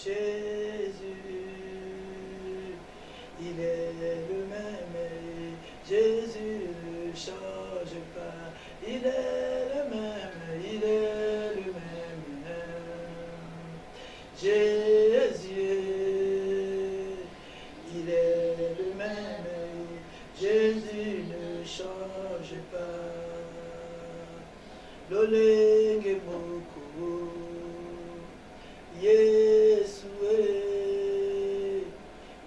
Jésus, il est le même, Jésus ne change pas, il est le même, il est le même. Jésus, il est le même, Jésus ne change pas. Lolenge moko, Yesue,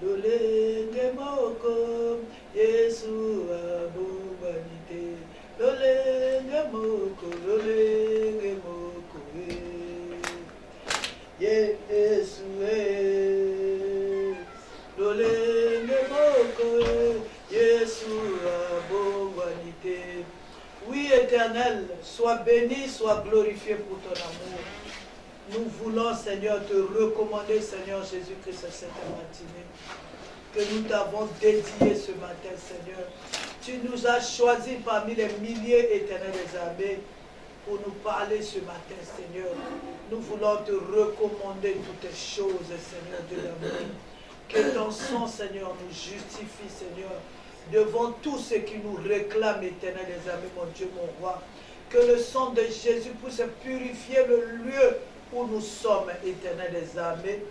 lolenge moko, Yesu abonite, lolenge moko, Yesue, lolenge moko, Yesu abonite. Oui, Éternel, sois béni, sois glorifié pour ton amour. Nous voulons, Seigneur, te recommander, Seigneur Jésus-Christ, cette matinée, que nous t'avons dédié ce matin, Seigneur. Tu nous as choisis parmi les milliers éternels des armées pour nous parler ce matin, Seigneur. Nous voulons te recommander toutes choses, Seigneur de l'amour. Que ton sang, Seigneur, nous justifie, Seigneur, devant tout ce qui nous réclame, éternel des armées, mon Dieu, mon roi. Que le sang de Jésus puisse purifier le lieu où nous sommes, éternel des armées.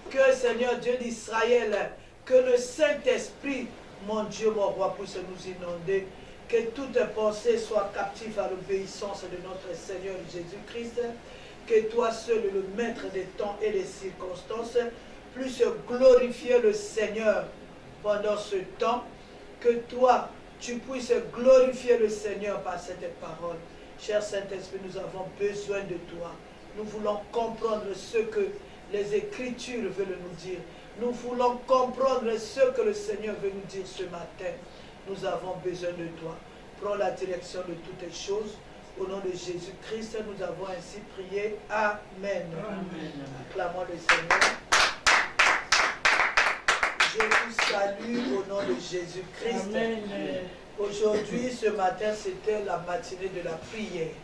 Que, Seigneur Dieu d'Israël, que le Saint-Esprit, mon Dieu, mon roi, puisse nous inonder. Que toute pensée soit captive à l'obéissance de notre Seigneur Jésus-Christ. Que toi seul, le maître des temps et des circonstances, puisse glorifier le Seigneur pendant ce temps. Que toi, tu puisses glorifier le Seigneur par cette parole. Cher Saint-Esprit, nous avons besoin de toi. Nous voulons comprendre ce que les Écritures veulent nous dire. Nous voulons comprendre ce que le Seigneur veut nous dire ce matin. Nous avons besoin de toi. Prends la direction de toutes les choses. Au nom de Jésus-Christ, nous avons ainsi prié. Amen. Amen. Acclamons le Seigneur. Je vous salue au nom de Jésus-Christ. Aujourd'hui, ce matin, c'était la matinée de la prière.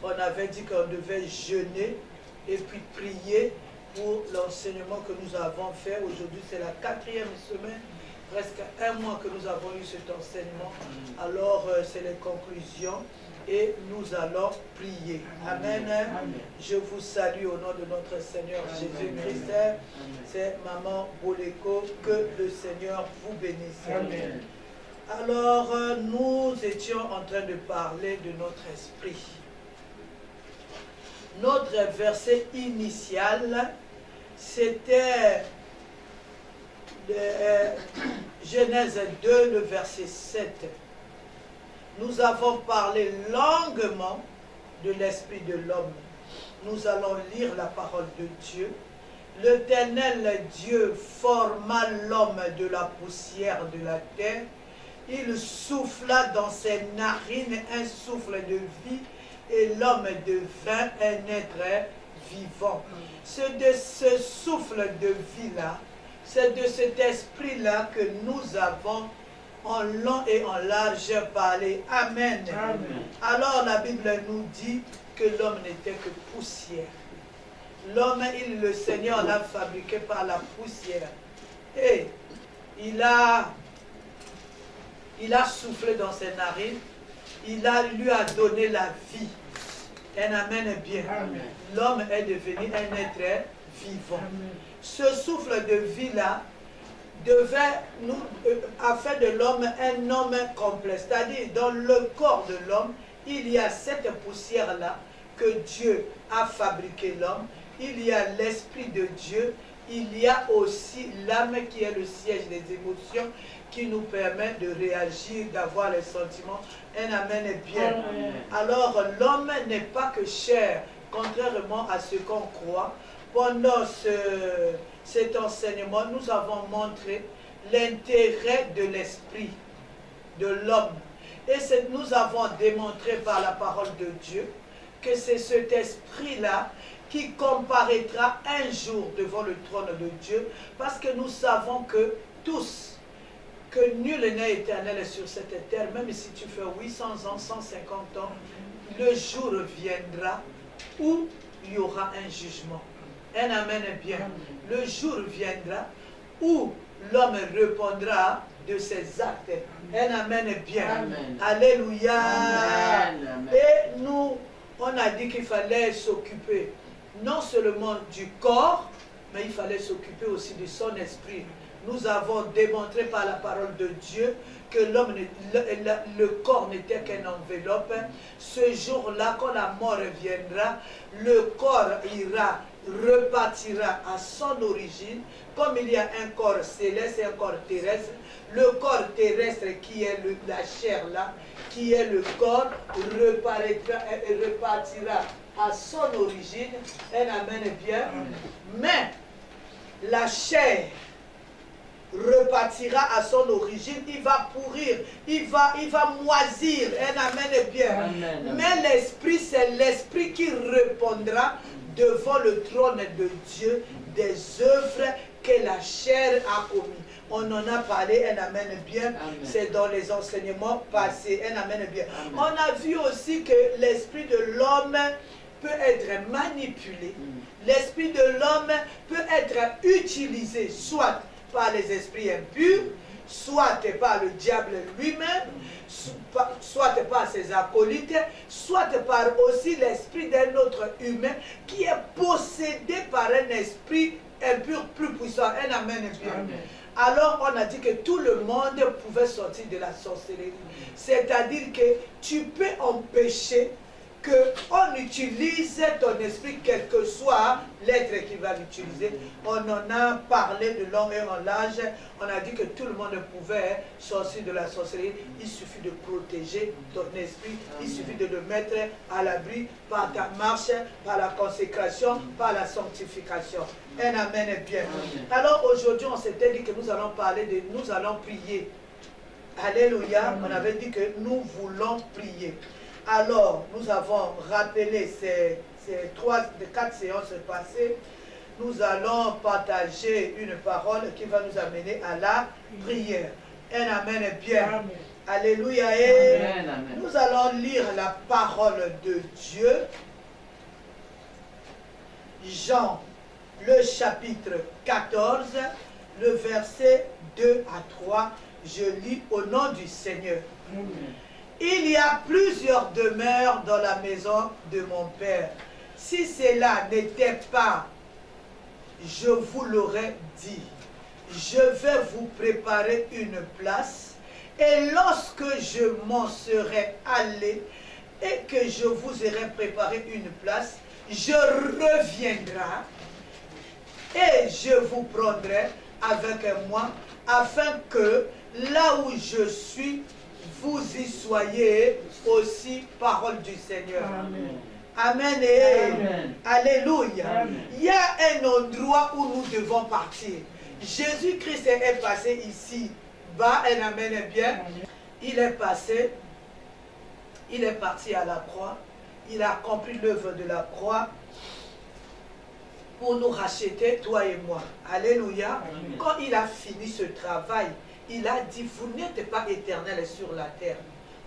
On avait dit qu'on devait jeûner et puis prier pour l'enseignement que nous avons fait. Aujourd'hui, c'est la 4e semaine, presque un mois que nous avons eu cet enseignement. Alors, c'est les conclusions et nous allons prier. Amen. Amen. Je vous salue au nom de notre Seigneur Jésus-Christ. C'est Maman Boleko. Que le Seigneur vous bénisse. Amen. Alors, nous étions en train de parler de notre esprit. Notre verset initial, c'était Genèse 2, le verset 7. Nous avons parlé longuement de l'esprit de l'homme. Nous allons lire la parole de Dieu. L'Éternel Dieu forma l'homme de la poussière de la terre. Il souffla dans ses narines un souffle de vie et l'homme devint un être vivant. C'est de ce souffle de vie-là, c'est de cet esprit-là que nous avons en long et en large parlé. Amen. Amen. Alors la Bible nous dit que l'homme n'était que poussière. L'homme, le Seigneur l'a fabriqué par la poussière. Et il a soufflé dans ses narines, lui a donné la vie. Un amen bien. L'homme est devenu un être vivant. Amen. Ce souffle de vie-là a fait de l'homme un homme complet. C'est-à-dire, dans le corps de l'homme, il y a cette poussière-là que Dieu a fabriqué l'homme. Il y a l'Esprit de Dieu. Il y a aussi l'âme qui est le siège des émotions qui nous permet de réagir, d'avoir les sentiments. Un amen bien. Amen. Alors, l'homme n'est pas que chair, contrairement à ce qu'on croit. Pendant cet enseignement, nous avons montré l'intérêt de l'esprit de l'homme. Et nous avons démontré par la parole de Dieu que c'est cet esprit-là qui comparaîtra un jour devant le trône de Dieu, parce que nous savons que tous, que nul n'est éternel sur cette terre, même si tu fais 800 ans, 150 ans, le jour viendra où il y aura un jugement. Un amen est bien. Le jour viendra où l'homme répondra de ses actes. Un amen est bien. Amen. Alléluia. Amen. Et nous, on a dit qu'il fallait s'occuper non seulement du corps, mais il fallait s'occuper aussi de son esprit. Nous avons démontré par la parole de Dieu que l'homme, le corps n'était qu'une enveloppe. Ce jour-là, quand la mort viendra, le corps repartira à son origine. Comme il y a un corps céleste et un corps terrestre, le corps terrestre qui est la chair là, qui est le corps, repartira à son origine. Un amen est bien. Mais la chair repartira à son origine, il va pourrir, il va moisir. Un amen est bien. Amen. Mais l'esprit, c'est l'esprit qui répondra devant le trône de Dieu des œuvres que la chair a commis. On en a parlé, un amen bien. C'est dans les enseignements passés, un amen bien. Amen. On a vu aussi que l'esprit de l'homme peut être manipulé. L'esprit de l'homme peut être utilisé soit par les esprits impurs, soit par le diable lui-même, soit par ses acolytes, soit par aussi l'esprit d'un autre humain qui est possédé par un esprit impur plus puissant. Un amen bien. Amen. Alors on a dit que tout le monde pouvait sortir de la sorcellerie. C'est-à-dire que tu peux empêcher qu'on utilise ton esprit, quel que soit l'être qui va l'utiliser. On en a parlé de long et en large. On a dit que tout le monde pouvait sortir de la sorcellerie. Il suffit de protéger ton esprit. Il suffit de le mettre à l'abri par ta marche, par la consécration, par la sanctification. Un amen est bien. Alors aujourd'hui, on s'était dit que nous allons parler nous allons prier. Alléluia. On avait dit que nous voulons prier. Alors, nous avons rappelé ces 4 séances passées. Nous allons partager une parole qui va nous amener à la prière. Un amen est bien. Amen. Alléluia. Et amen. Nous allons lire la parole de Dieu. Jean, le chapitre 14, le verset 2 à 3. Je lis au nom du Seigneur. Amen. Il y a plusieurs demeures dans la maison de mon Père. Si cela n'était pas, je vous l'aurais dit. Je vais vous préparer une place. Et lorsque je m'en serai allé et que je vous aurai préparé une place, je reviendrai et je vous prendrai avec moi afin que là où je suis, vous y soyez aussi, parole du Seigneur. Amen. Amen et amen. Alléluia. Amen. Il y a un endroit où nous devons partir. Jésus-Christ est passé ici bas, un amen est bien. Amen. Il est parti à la croix. Il a accompli l'œuvre de la croix pour nous racheter, toi et moi. Alléluia. Amen. Quand il a fini ce travail, il a dit, vous n'êtes pas éternel sur la terre.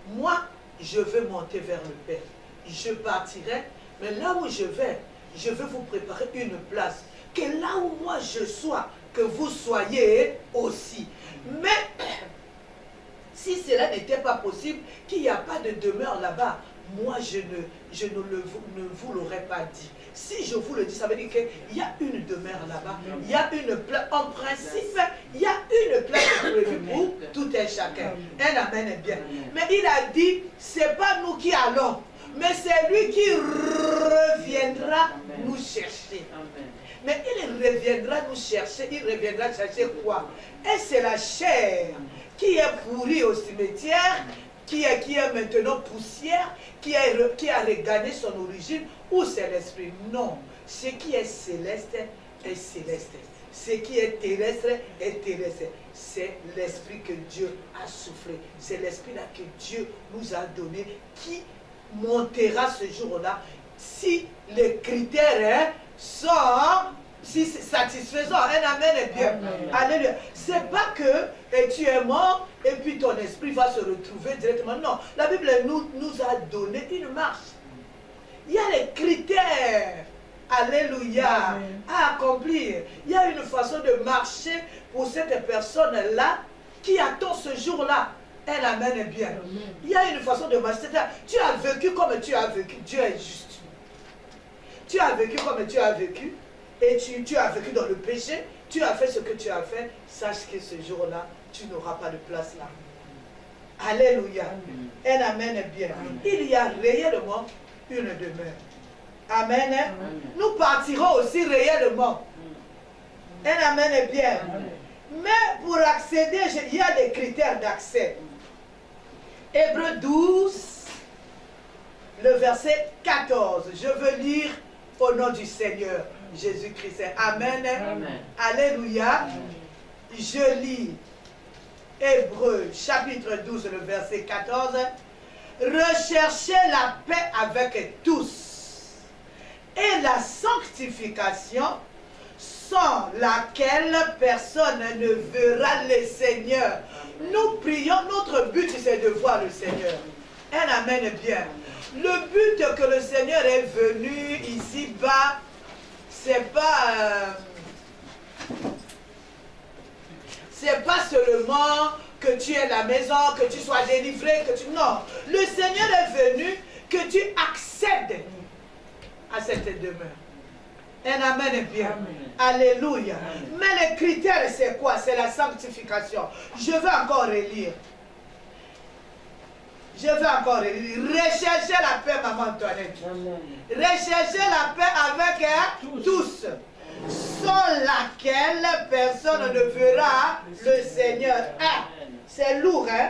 Moi, je veux monter vers le Père. Je partirai, mais là où je vais vous préparer une place. Que là où moi je sois, que vous soyez aussi. Mais, si cela n'était pas possible, qu'il n'y a pas de demeure là-bas, moi je ne vous l'aurais pas dit. Si je vous le dis, ça veut dire qu'il y a une demeure là-bas, il y a une place, en principe, il y a une place prévue pour tout un chacun. Un amen est bien. Mais il a dit, c'est pas nous qui allons, mais c'est lui qui reviendra nous chercher. Mais il reviendra nous chercher, il reviendra chercher quoi? Et c'est la chair qui est pourrie au cimetière, qui est maintenant poussière, qui a regagné son origine, ou c'est l'esprit? Non. Ce qui est céleste est céleste. Ce qui est terrestre est terrestre. C'est l'esprit que Dieu a soufflé. C'est l'esprit-là que Dieu nous a donné, qui montera ce jour-là si les critères sont satisfaisants. Un amen est bien. Alléluia. C'est pas que tu es mort et puis ton esprit va se retrouver directement. Non. La Bible nous a donné une marche. Il y a les critères alléluia, à accomplir. Il y a une façon de marcher pour cette personne-là qui attend ce jour-là. Elle amène bien. Il y a une façon de marcher. Tu as vécu comme tu as vécu. Dieu est juste. Tu as vécu comme tu as vécu. Et tu as vécu dans le péché. Tu as fait ce que tu as fait. Sache que ce jour-là, tu n'auras pas de place là. Alléluia. Elle amène bien. Il y a réellement une demeure. Amen. Nous partirons aussi réellement. Elle amène bien. Mais pour accéder, il y a des critères d'accès. Hébreux 12, le verset 14. Je veux lire au nom du Seigneur Jésus-Christ. Amen. Amen. Alléluia. Amen. Je lis Hébreux chapitre 12, le verset 14. Recherchez la paix avec tous et la sanctification, sans laquelle personne ne verra le Seigneur. Nous prions, notre but c'est de voir le Seigneur. Elle amène bien. Le but que le Seigneur est venu ici-bas, c'est pas seulement que tu aies la maison, que tu sois délivré, que tu... Non, le Seigneur est venu que tu accèdes à cette demeure. Elle amène bien. Amen. Alléluia. Amen. Mais les critères, c'est quoi? C'est la sanctification. Je veux encore relire. Recherchez la paix, maman Antoinette. Amen. Recherchez la paix avec tous. Sans laquelle personne ne verra le Seigneur. Ah, c'est lourd, hein?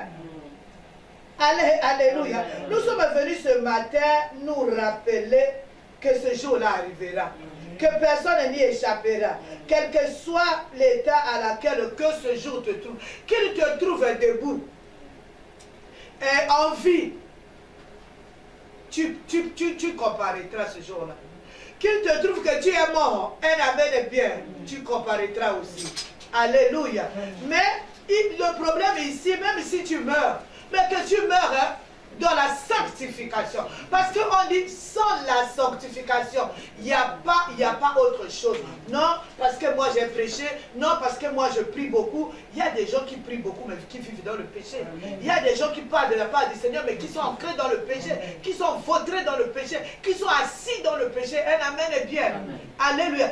Alléluia. Amen. Nous sommes venus ce matin nous rappeler que ce jour-là arrivera. Que personne n'y échappera. Quel que soit l'état à laquelle que ce jour te trouve. Qu'il te trouve debout. Et en vie. Tu comparaîtras ce jour-là. Qu'il te trouve que tu es mort. Un amène bien. Tu comparaîtras aussi. Alléluia. Mais le problème ici, même si tu meurs, mais que tu meurs, hein, dans la sanctification. Parce qu'on dit sans la sanctification, il n'y a pas autre chose. Non, parce que moi j'ai prêché. Non, parce que moi je prie beaucoup. Il y a des gens qui prient beaucoup, mais qui vivent dans le péché. Il y a des gens qui parlent de la part du Seigneur, mais qui sont ancrés dans le péché, qui sont vautrés dans le péché, qui sont assis dans le péché. Un amen bien. Alléluia.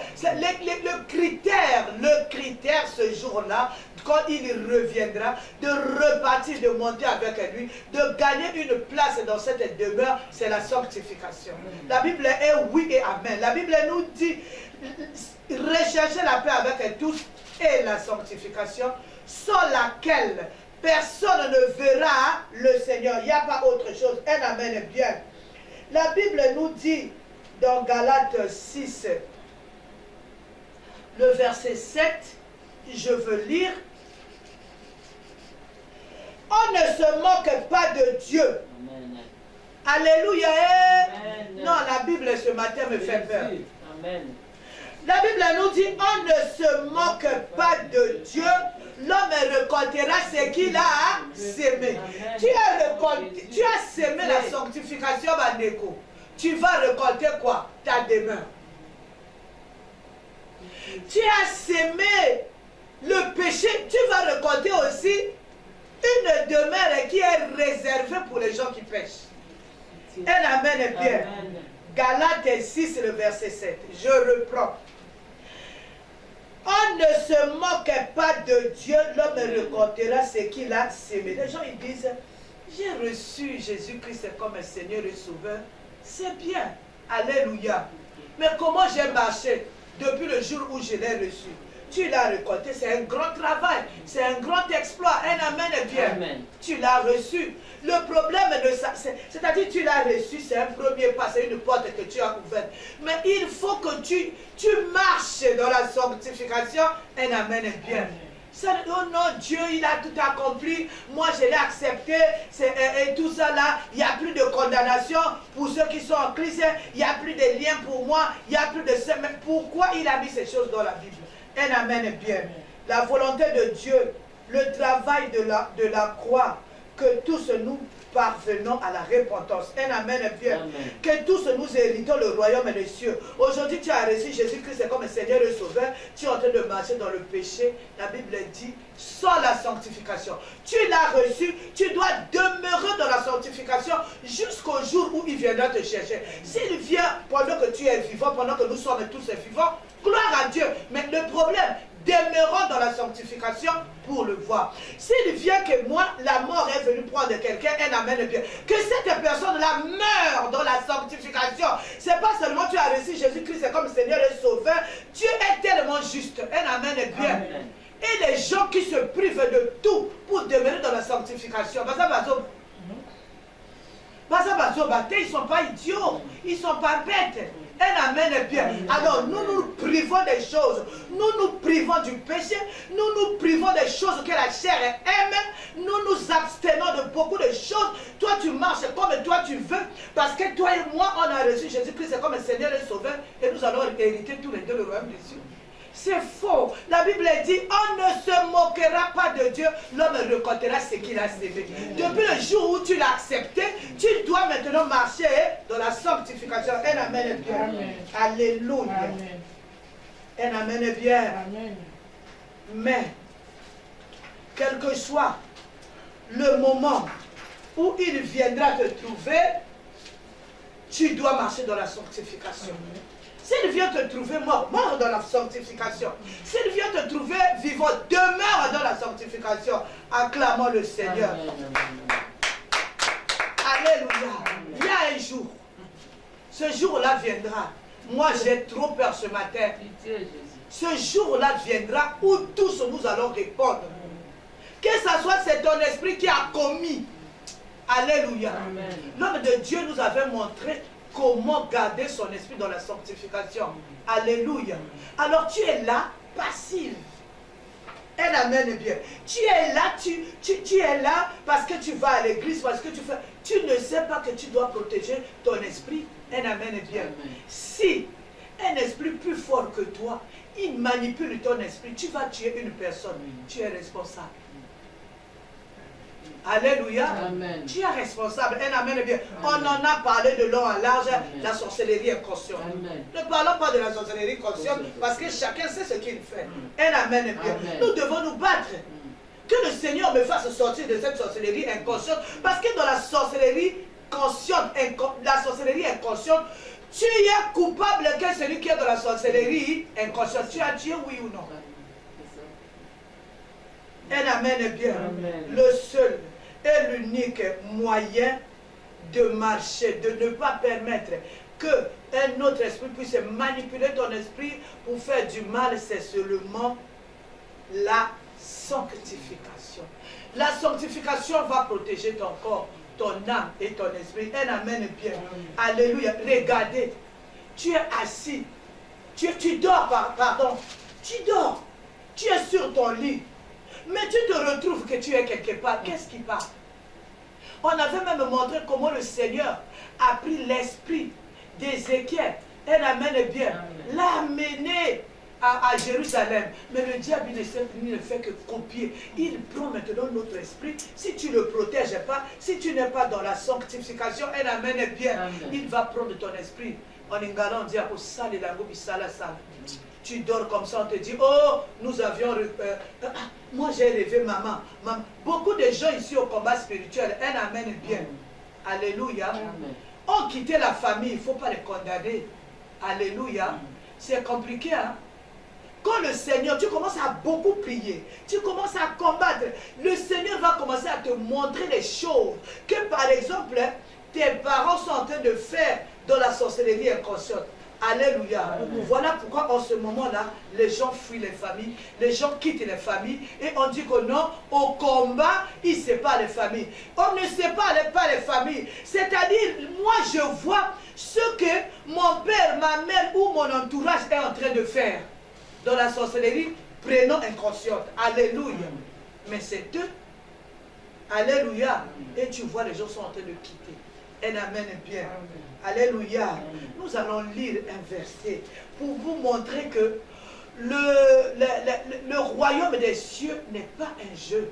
Le critère ce jour-là, quand il reviendra, de repartir, de monter avec lui, de gagner une place dans cette demeure, c'est la sanctification. La Bible est oui et amen. La Bible nous dit, recherchez la paix avec tous et la sanctification, sans laquelle personne ne verra le Seigneur. Il n'y a pas autre chose. Un amen bien. La Bible nous dit dans Galates 6, le verset 7, je veux lire. On ne se moque pas de Dieu. Amen. Alléluia. Amen. Non, la Bible ce matin me fait peur. Amen. La Bible nous dit, on ne se moque pas de Dieu. L'homme récoltera ce qu'il a sémé. Tu as sémé la sanctification, Bandeko. Tu vas récolter quoi? Ta demeure. Tu as sémé le péché, tu vas récolter aussi une demeure qui est réservée pour les gens qui pêchent. Elle amène bien. Galates 6, le verset 7. Je reprends. On ne se moque pas de Dieu, l'homme récoltera ce qu'il a sémé. Les gens ils disent, j'ai reçu Jésus-Christ comme Seigneur et Sauveur. C'est bien. Alléluia. Mais comment j'ai marché depuis le jour où je l'ai reçu? Tu l'as récolté, c'est un grand travail, c'est un grand exploit, un amen bien. Amen. Tu l'as reçu. Le problème de ça, c'est-à-dire tu l'as reçu, c'est un premier pas, c'est une porte que tu as ouverte. Mais il faut que tu marches dans la sanctification, un amen bien. Oh non, Dieu, il a tout accompli, moi je l'ai accepté, et tout ça là, il n'y a plus de condamnation pour ceux qui sont en Christ, il n'y a plus de lien pour moi, il n'y a plus de... Mais pourquoi il a mis ces choses dans la Bible? Un amen bien. La volonté de Dieu, le travail de la croix, que tous nous parvenons à la repentance. Un amen bien. Amen. Que tous nous héritons le royaume des cieux. Aujourd'hui, tu as reçu Jésus-Christ comme Seigneur et Sauveur. Tu es en train de marcher dans le péché. La Bible dit, sans la sanctification. Tu l'as reçu, tu dois demeurer dans la sanctification jusqu'au jour où il viendra te chercher. S'il vient pendant que tu es vivant, pendant que nous sommes tous vivants, gloire à Dieu. Mais le problème, demeurons dans la sanctification pour le voir. S'il vient que moi, la mort est venue prendre quelqu'un, un amen bien. Que cette personne-là meure dans la sanctification. C'est pas seulement tu as reçu Jésus-Christ comme Seigneur et Sauveur. Dieu est tellement juste. Un amen bien. Amen. Et les gens qui se privent de tout pour demeurer dans la sanctification. Ils ne sont pas idiots. Ils ne sont pas bêtes. Un amen bien. Alors nous nous privons des choses. Nous nous privons du péché. Nous nous privons des choses que la chair aime. Nous nous abstenons de beaucoup de choses. Toi tu marches comme toi tu veux. Parce que toi et moi on a reçu Jésus-Christ comme Seigneur et Sauveur. Et nous allons hériter tous les deux le royaume des cieux. C'est faux. La Bible dit, on ne se moquera pas de Dieu. L'homme reconnaîtra ce qu'il a sévé. Depuis le jour où tu l'as accepté, tu dois maintenant marcher dans la sanctification. Un amen bien. Amen. Alléluia. Amen. Un amen bien. Amen. Mais, quel que soit le moment où il viendra te trouver, tu dois marcher dans la sanctification. Amen. S'il vient te trouver mort, mort dans la sanctification. S'il vient te trouver vivant, demeure dans la sanctification. Acclamons le Seigneur. Amen. Alléluia. Il y a un jour. Ce jour-là viendra. Moi, j'ai trop peur ce matin. Ce jour-là viendra où tous nous allons répondre. Que ce soit c'est ton esprit qui a commis. Alléluia. L'homme de Dieu nous avait montré comment garder son esprit dans la sanctification. Alléluia. Alors tu es là, passive. Un amen bien. Tu es là, tu es là parce que tu vas à l'église, parce que tu fais. Tu ne sais pas que tu dois protéger ton esprit. Un amen bien. Amen. Si un esprit plus fort que toi, il manipule ton esprit, tu vas tuer une personne. Tu es responsable. Alléluia. Amen. Tu es responsable. Un amen bien. Amen. On en a parlé de long en large. Amen. La sorcellerie inconsciente. Amen. Ne parlons pas de la sorcellerie consciente parce que chacun sait ce qu'il fait. Un amen bien. Amen. Nous devons nous battre. Que le Seigneur me fasse sortir de cette sorcellerie inconsciente. Parce que dans la sorcellerie consciente, tu es coupable que celui qui est dans la sorcellerie inconsciente. Tu as tué, oui ou non? Un amen bien. Amen. Le seul et l'unique moyen de marcher, de ne pas permettre qu'un autre esprit puisse manipuler ton esprit pour faire du mal, c'est seulement la sanctification. La sanctification va protéger ton corps, ton âme et ton esprit. Un amen bien. Alléluia. Regardez, tu es assis, tu dors, pardon, tu dors, tu es sur ton lit. Mais tu te retrouves que tu es quelque part. Qu'est-ce qui part? On avait même montré comment le Seigneur a pris l'esprit d'Ézéchiel. Elle amène bien. L'a amené à Jérusalem. Mais le diable il ne fait que copier. Il prend maintenant notre esprit. Si tu ne le protèges pas, si tu n'es pas dans la sanctification, elle amène bien. Amen. Il va prendre ton esprit. En ingala, on dit au sale la gobi sala sala. Tu dors comme ça, on te dit, oh, nous avions... moi, j'ai rêvé maman. Beaucoup de gens ici au combat spirituel, un amen bien. Alléluia. Amen. On quittait la famille, il ne faut pas les condamner. Alléluia. C'est compliqué, hein? Quand le Seigneur, tu commences à beaucoup prier, tu commences à combattre, le Seigneur va commencer à te montrer les choses que, par exemple, tes parents sont en train de faire dans la sorcellerie inconsciente. Alléluia. Amen. Voilà pourquoi en ce moment-là, les gens fuient les familles, les gens quittent les familles et on dit que non, au combat, ils ne séparent les familles. On ne sépare pas les familles. C'est-à-dire, moi je vois ce que mon père, ma mère ou mon entourage est en train de faire dans la sorcellerie, prénom inconsciente. Alléluia. Mais c'est eux. Alléluia. Et tu vois, les gens sont en train de quitter. Un amen bien. Alléluia. Nous allons lire un verset pour vous montrer que le royaume des cieux n'est pas un jeu.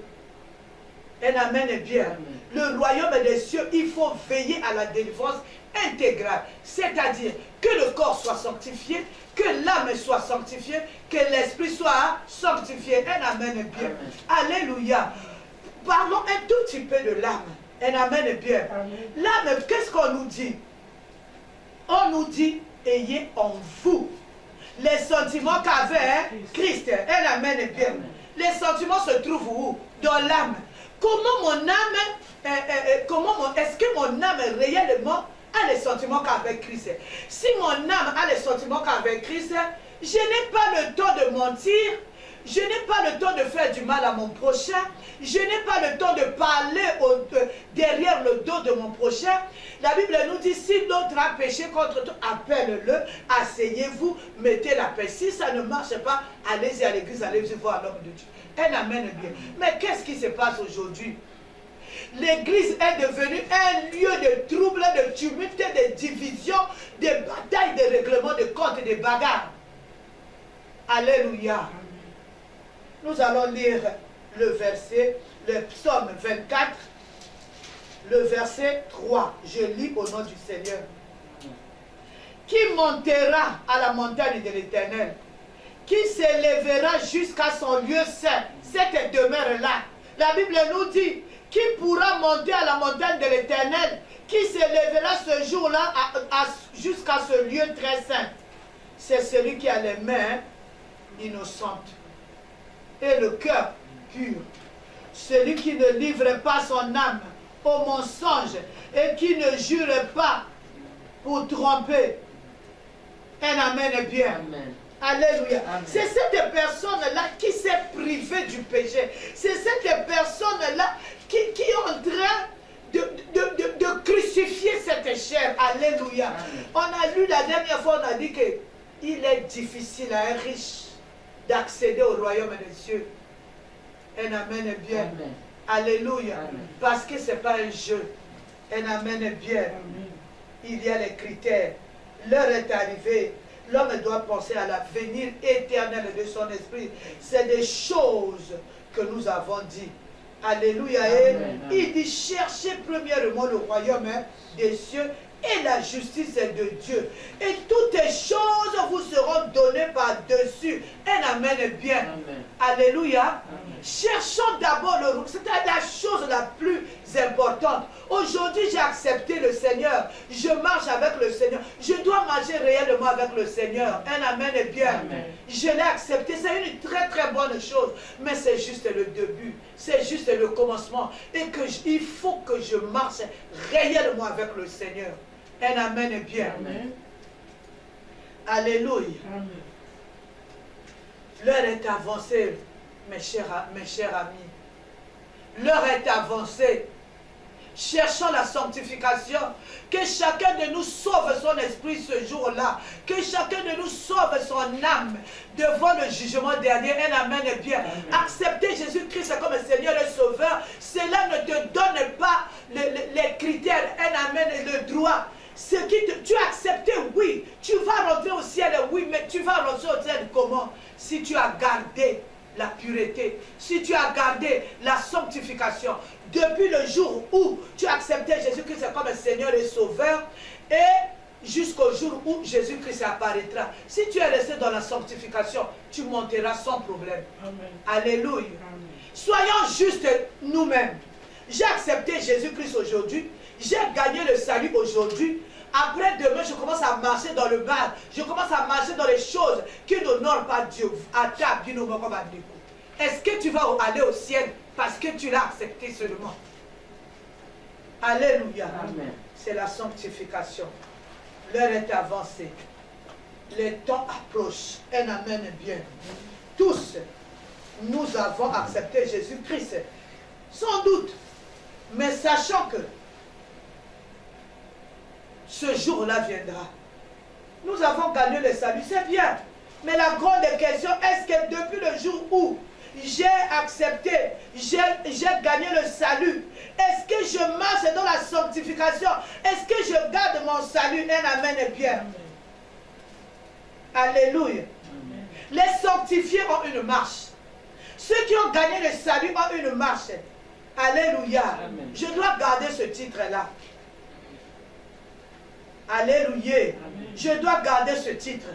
Un amen est bien. Amen. Le royaume des cieux, il faut veiller à la délivrance intégrale. C'est-à-dire que le corps soit sanctifié, que l'âme soit sanctifiée, que l'esprit soit sanctifié. Un amen est bien. Amen. Alléluia. Parlons un tout petit peu de l'âme. Un amen est bien. L'âme, qu'est-ce qu'on nous dit? On nous dit, ayez en vous les sentiments qu'avait Christ. Un amen est bien. Amen. Les sentiments se trouvent où? Dans l'âme. Comment mon âme, est-ce que mon âme réellement a les sentiments qu'avec Christ? Si mon âme a les sentiments qu'avec Christ, je n'ai pas le temps de mentir, je n'ai pas le temps de faire du mal à mon prochain, je n'ai pas le temps de parler derrière le dos de mon prochain. La Bible nous dit, si l'autre a péché contre toi, appelle-le, asseyez-vous, mettez la paix. Si ça ne marche pas, allez-y à l'église, allez-y voir l'homme de Dieu. Un amen est bien. Mais qu'est-ce qui se passe aujourd'hui? L'église est devenue un lieu de troubles, de tumulte, de divisions, de batailles, de règlements de comptes et de bagarres. Alléluia. Nous allons lire le verset, le psaume 24, le verset 3. Je lis au nom du Seigneur. Qui montera à la montagne de l'Éternel? Qui s'élèvera jusqu'à son lieu saint? Cette demeure-là. La Bible nous dit, qui pourra monter à la montagne de l'Éternel? Qui s'élèvera ce jour-là jusqu'à ce lieu très saint? C'est celui qui a les mains innocentes et le cœur pur. Celui qui ne livre pas son âme au mensonge et qui ne jure pas pour tromper. Un amen est bien. Amen. Alléluia. Amen. C'est cette personne-là qui s'est privée du péché. C'est cette personne-là qui est en train de crucifier cette chair. Alléluia. Amen. On a lu la dernière fois, on a dit qu'il est difficile à un riche d'accéder au royaume des cieux. Un amen est bien. Amen. Alléluia. Amen. Parce que ce n'est pas un jeu. Un amen est bien. Il y a les critères. L'heure est arrivée. L'homme doit penser à l'avenir éternel de son esprit. C'est des choses que nous avons dit. Alléluia. Et il dit, cherchez premièrement le royaume des cieux et la justice de Dieu. Et toutes les choses vous seront données par-dessus. Un amen est bien. Amen. Alléluia. Amen. Cherchons d'abord le royaume. C'est la chose la plus importante. Aujourd'hui, j'ai accepté le Seigneur. Je marche avec le Seigneur. Je dois marcher réellement avec le Seigneur. Un amen est bien. Amen. Je l'ai accepté. C'est une très très bonne chose. Mais c'est juste le début. C'est juste le commencement. Et il faut que je marche réellement avec le Seigneur. Un amen est bien. Amen. Alléluia. Amen. L'heure est avancée, mes chers amis. L'heure est avancée. Cherchons la sanctification. Que chacun de nous sauve son esprit ce jour-là. Que chacun de nous sauve son âme devant le jugement dernier. Un amen est bien. Amen. Accepter Jésus-Christ comme Seigneur et Sauveur, cela ne te donne pas les critères. Un amen et le droit. Tu as accepté, oui. Tu vas rentrer au ciel, oui. Mais tu vas rentrer au ciel comment? Si tu as gardé la pureté, si tu as gardé la sanctification, depuis le jour où tu as accepté Jésus-Christ comme Seigneur et Sauveur, et jusqu'au jour où Jésus-Christ apparaîtra. Si tu es resté dans la sanctification, tu monteras sans problème. Amen. Alléluia. Amen. Soyons justes nous-mêmes. J'ai accepté Jésus-Christ aujourd'hui. J'ai gagné le salut aujourd'hui. Après demain, je commence à marcher dans le mal. Je commence à marcher dans les choses qui n'honorent pas Dieu. Est-ce que tu vas aller au ciel parce que tu l'as accepté seulement? Alléluia. Amen. C'est la sanctification. L'heure est avancée. Le temps approche. Un amen est bien. Tous, nous avons accepté Jésus-Christ. Sans doute. Mais sachant que ce jour-là viendra. Nous avons gagné le salut, c'est bien. Mais la grande question, est-ce que depuis le jour où j'ai accepté, j'ai gagné le salut, est-ce que je marche dans la sanctification? Est-ce que je garde mon salut? Un amen est bien. Alléluia. Amen. Les sanctifiés ont une marche. Ceux qui ont gagné le salut ont une marche. Alléluia. Amen. Je dois garder ce titre-là. Alléluia. Amen. Je dois garder ce titre.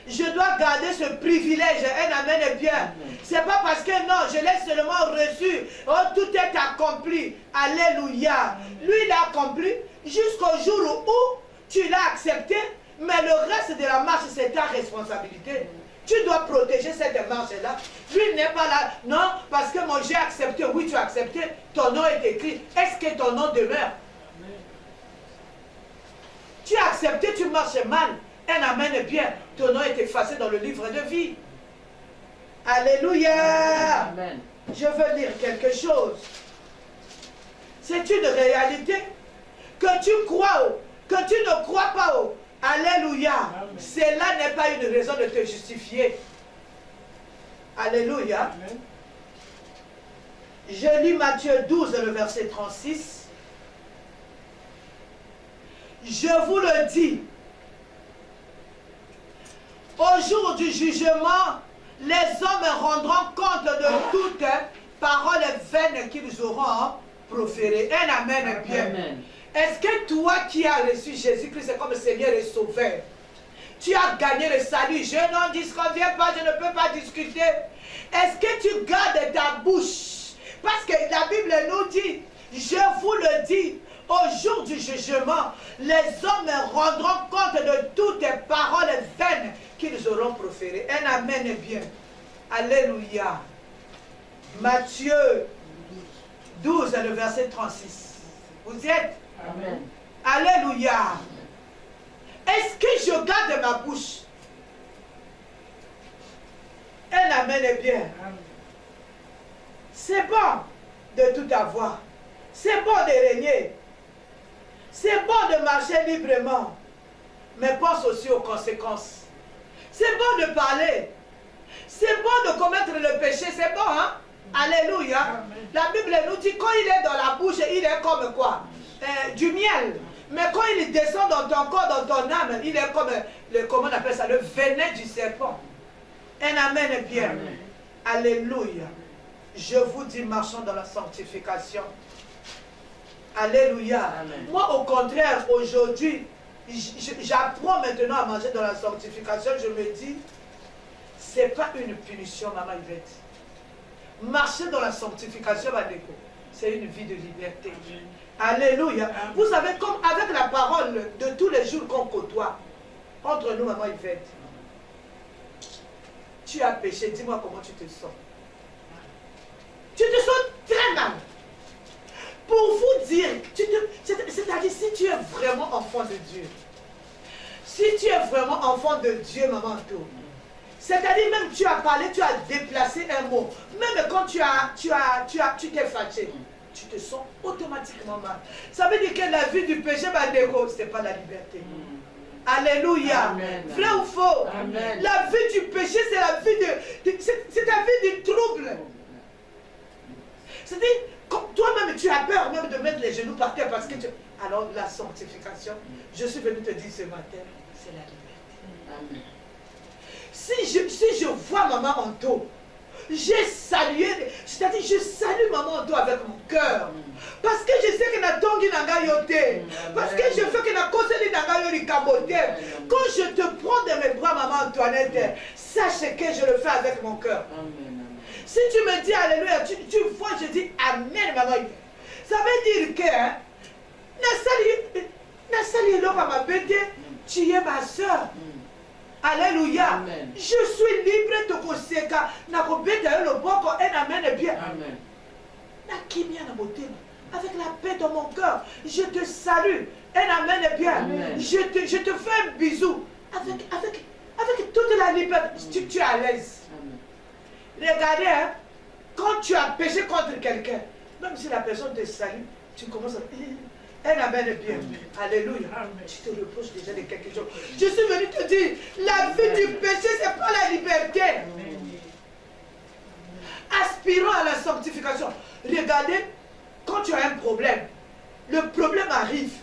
Je dois garder ce privilège. Un amen est bien. C'est pas parce que non, je l'ai seulement reçu. Oh, tout est accompli. Alléluia. Lui, il a accompli jusqu'au jour où tu l'as accepté. Mais le reste de la marche, c'est ta responsabilité. Tu dois protéger cette marche-là. Lui n'est pas là. Non, parce que moi j'ai accepté. Oui, tu as accepté. Ton nom est écrit. Est-ce que ton nom demeure? Tu as accepté, tu marches mal. Un amen est bien. Ton nom est effacé dans le livre de vie. Alléluia. Amen. Je veux dire quelque chose. C'est une réalité. Que tu crois ou que tu ne crois pas ou. Alléluia. Cela n'est pas une raison de te justifier. Alléluia. Amen. Je lis Matthieu 12, le verset 36. Je vous le dis. Au jour du jugement, les hommes rendront compte de toutes paroles vaines qu'ils auront proférées. Un amen est bien. Amen. Est-ce que toi qui as reçu Jésus-Christ comme Seigneur et Sauveur, tu as gagné le salut? Je n'en disconviens pas, je ne peux pas discuter. Est-ce que tu gardes ta bouche? Parce que la Bible nous dit, je vous le dis, au jour du jugement, les hommes rendront compte de toutes les paroles vaines qu'ils auront proférées. Un amen est bien. Alléluia. Matthieu 12, le verset 36. Vous y êtes? Amen. Alléluia. Est-ce que je garde ma bouche? Un amen est bien. C'est bon de tout avoir. C'est bon de régner. C'est bon de marcher librement. Mais pense aussi aux conséquences. C'est bon de parler. C'est bon de commettre le péché. C'est bon, hein? Alléluia. Amen. La Bible nous dit quand il est dans la bouche, il est comme quoi? Du miel. Mais quand il descend dans ton corps, dans ton âme, il est comme, comment on appelle ça, le venin du serpent. Un amen est bien. Amen. Alléluia. Je vous dis, marchons dans la sanctification. Alléluia. Amen. Moi, au contraire, aujourd'hui, j'apprends maintenant à manger dans la sanctification. Je me dis, ce n'est pas une punition, Maman Yvette. Marcher dans la sanctification, Badeko, c'est une vie de liberté. Alléluia. Vous savez, comme avec la parole de tous les jours qu'on côtoie, entre nous, Maman Yvette, tu as péché, dis-moi comment tu te sens. Tu te sens très mal. Pour vous dire, c'est-à-dire si tu es vraiment enfant de Dieu, si tu es vraiment enfant de Dieu, Maman Anto, c'est-à-dire même tu as parlé, tu as déplacé un mot, même quand tu t'es fâché, tu te sens automatiquement mal. Ça veut dire que la vie du péché, ce n'est pas la liberté. Alléluia. Amen. Vrai ou faux? Amen. La vie du péché, c'est la vie c'est la vie du trouble. C'est-à-dire, toi-même, tu as peur même de mettre les genoux par terre parce que tu... Alors, la sanctification, je suis venu te dire ce matin, c'est la liberté. Amen. Si je vois Maman Anto, j'ai salué, c'est-à-dire je salue Maman Anto avec mon cœur. Parce que je sais que na tongi nanga yote. Parce que je fais que na koseli nanga yori kabote. Quand je te prends dans mes bras, Maman Antoinette, sache que je le fais avec mon cœur. Amen. Si tu me dis Alléluia, tu vois, je dis Amen, Maman. Ça veut dire que, na sali l'homme à ma bête, tu es ma soeur. Alléluia. Amen. Je suis libre de koseka. Na kobeta le boko, un amen est bien. Amen. Na kimia na motema. Avec la paix dans mon cœur, je te salue. Un amen est bien. Amen. Je te fais un bisou. Avec toute la liberté, tu es à l'aise. Amen. Regardez, hein, quand tu as péché contre quelqu'un, même si la personne te salue, tu commences à... Un amen est bien. Alléluia. Tu te reposes déjà de quelque chose. Je suis venu te dire, la vie du péché, ce n'est pas la liberté. Aspirons à la sanctification. Regardez, quand tu as un problème, le problème arrive.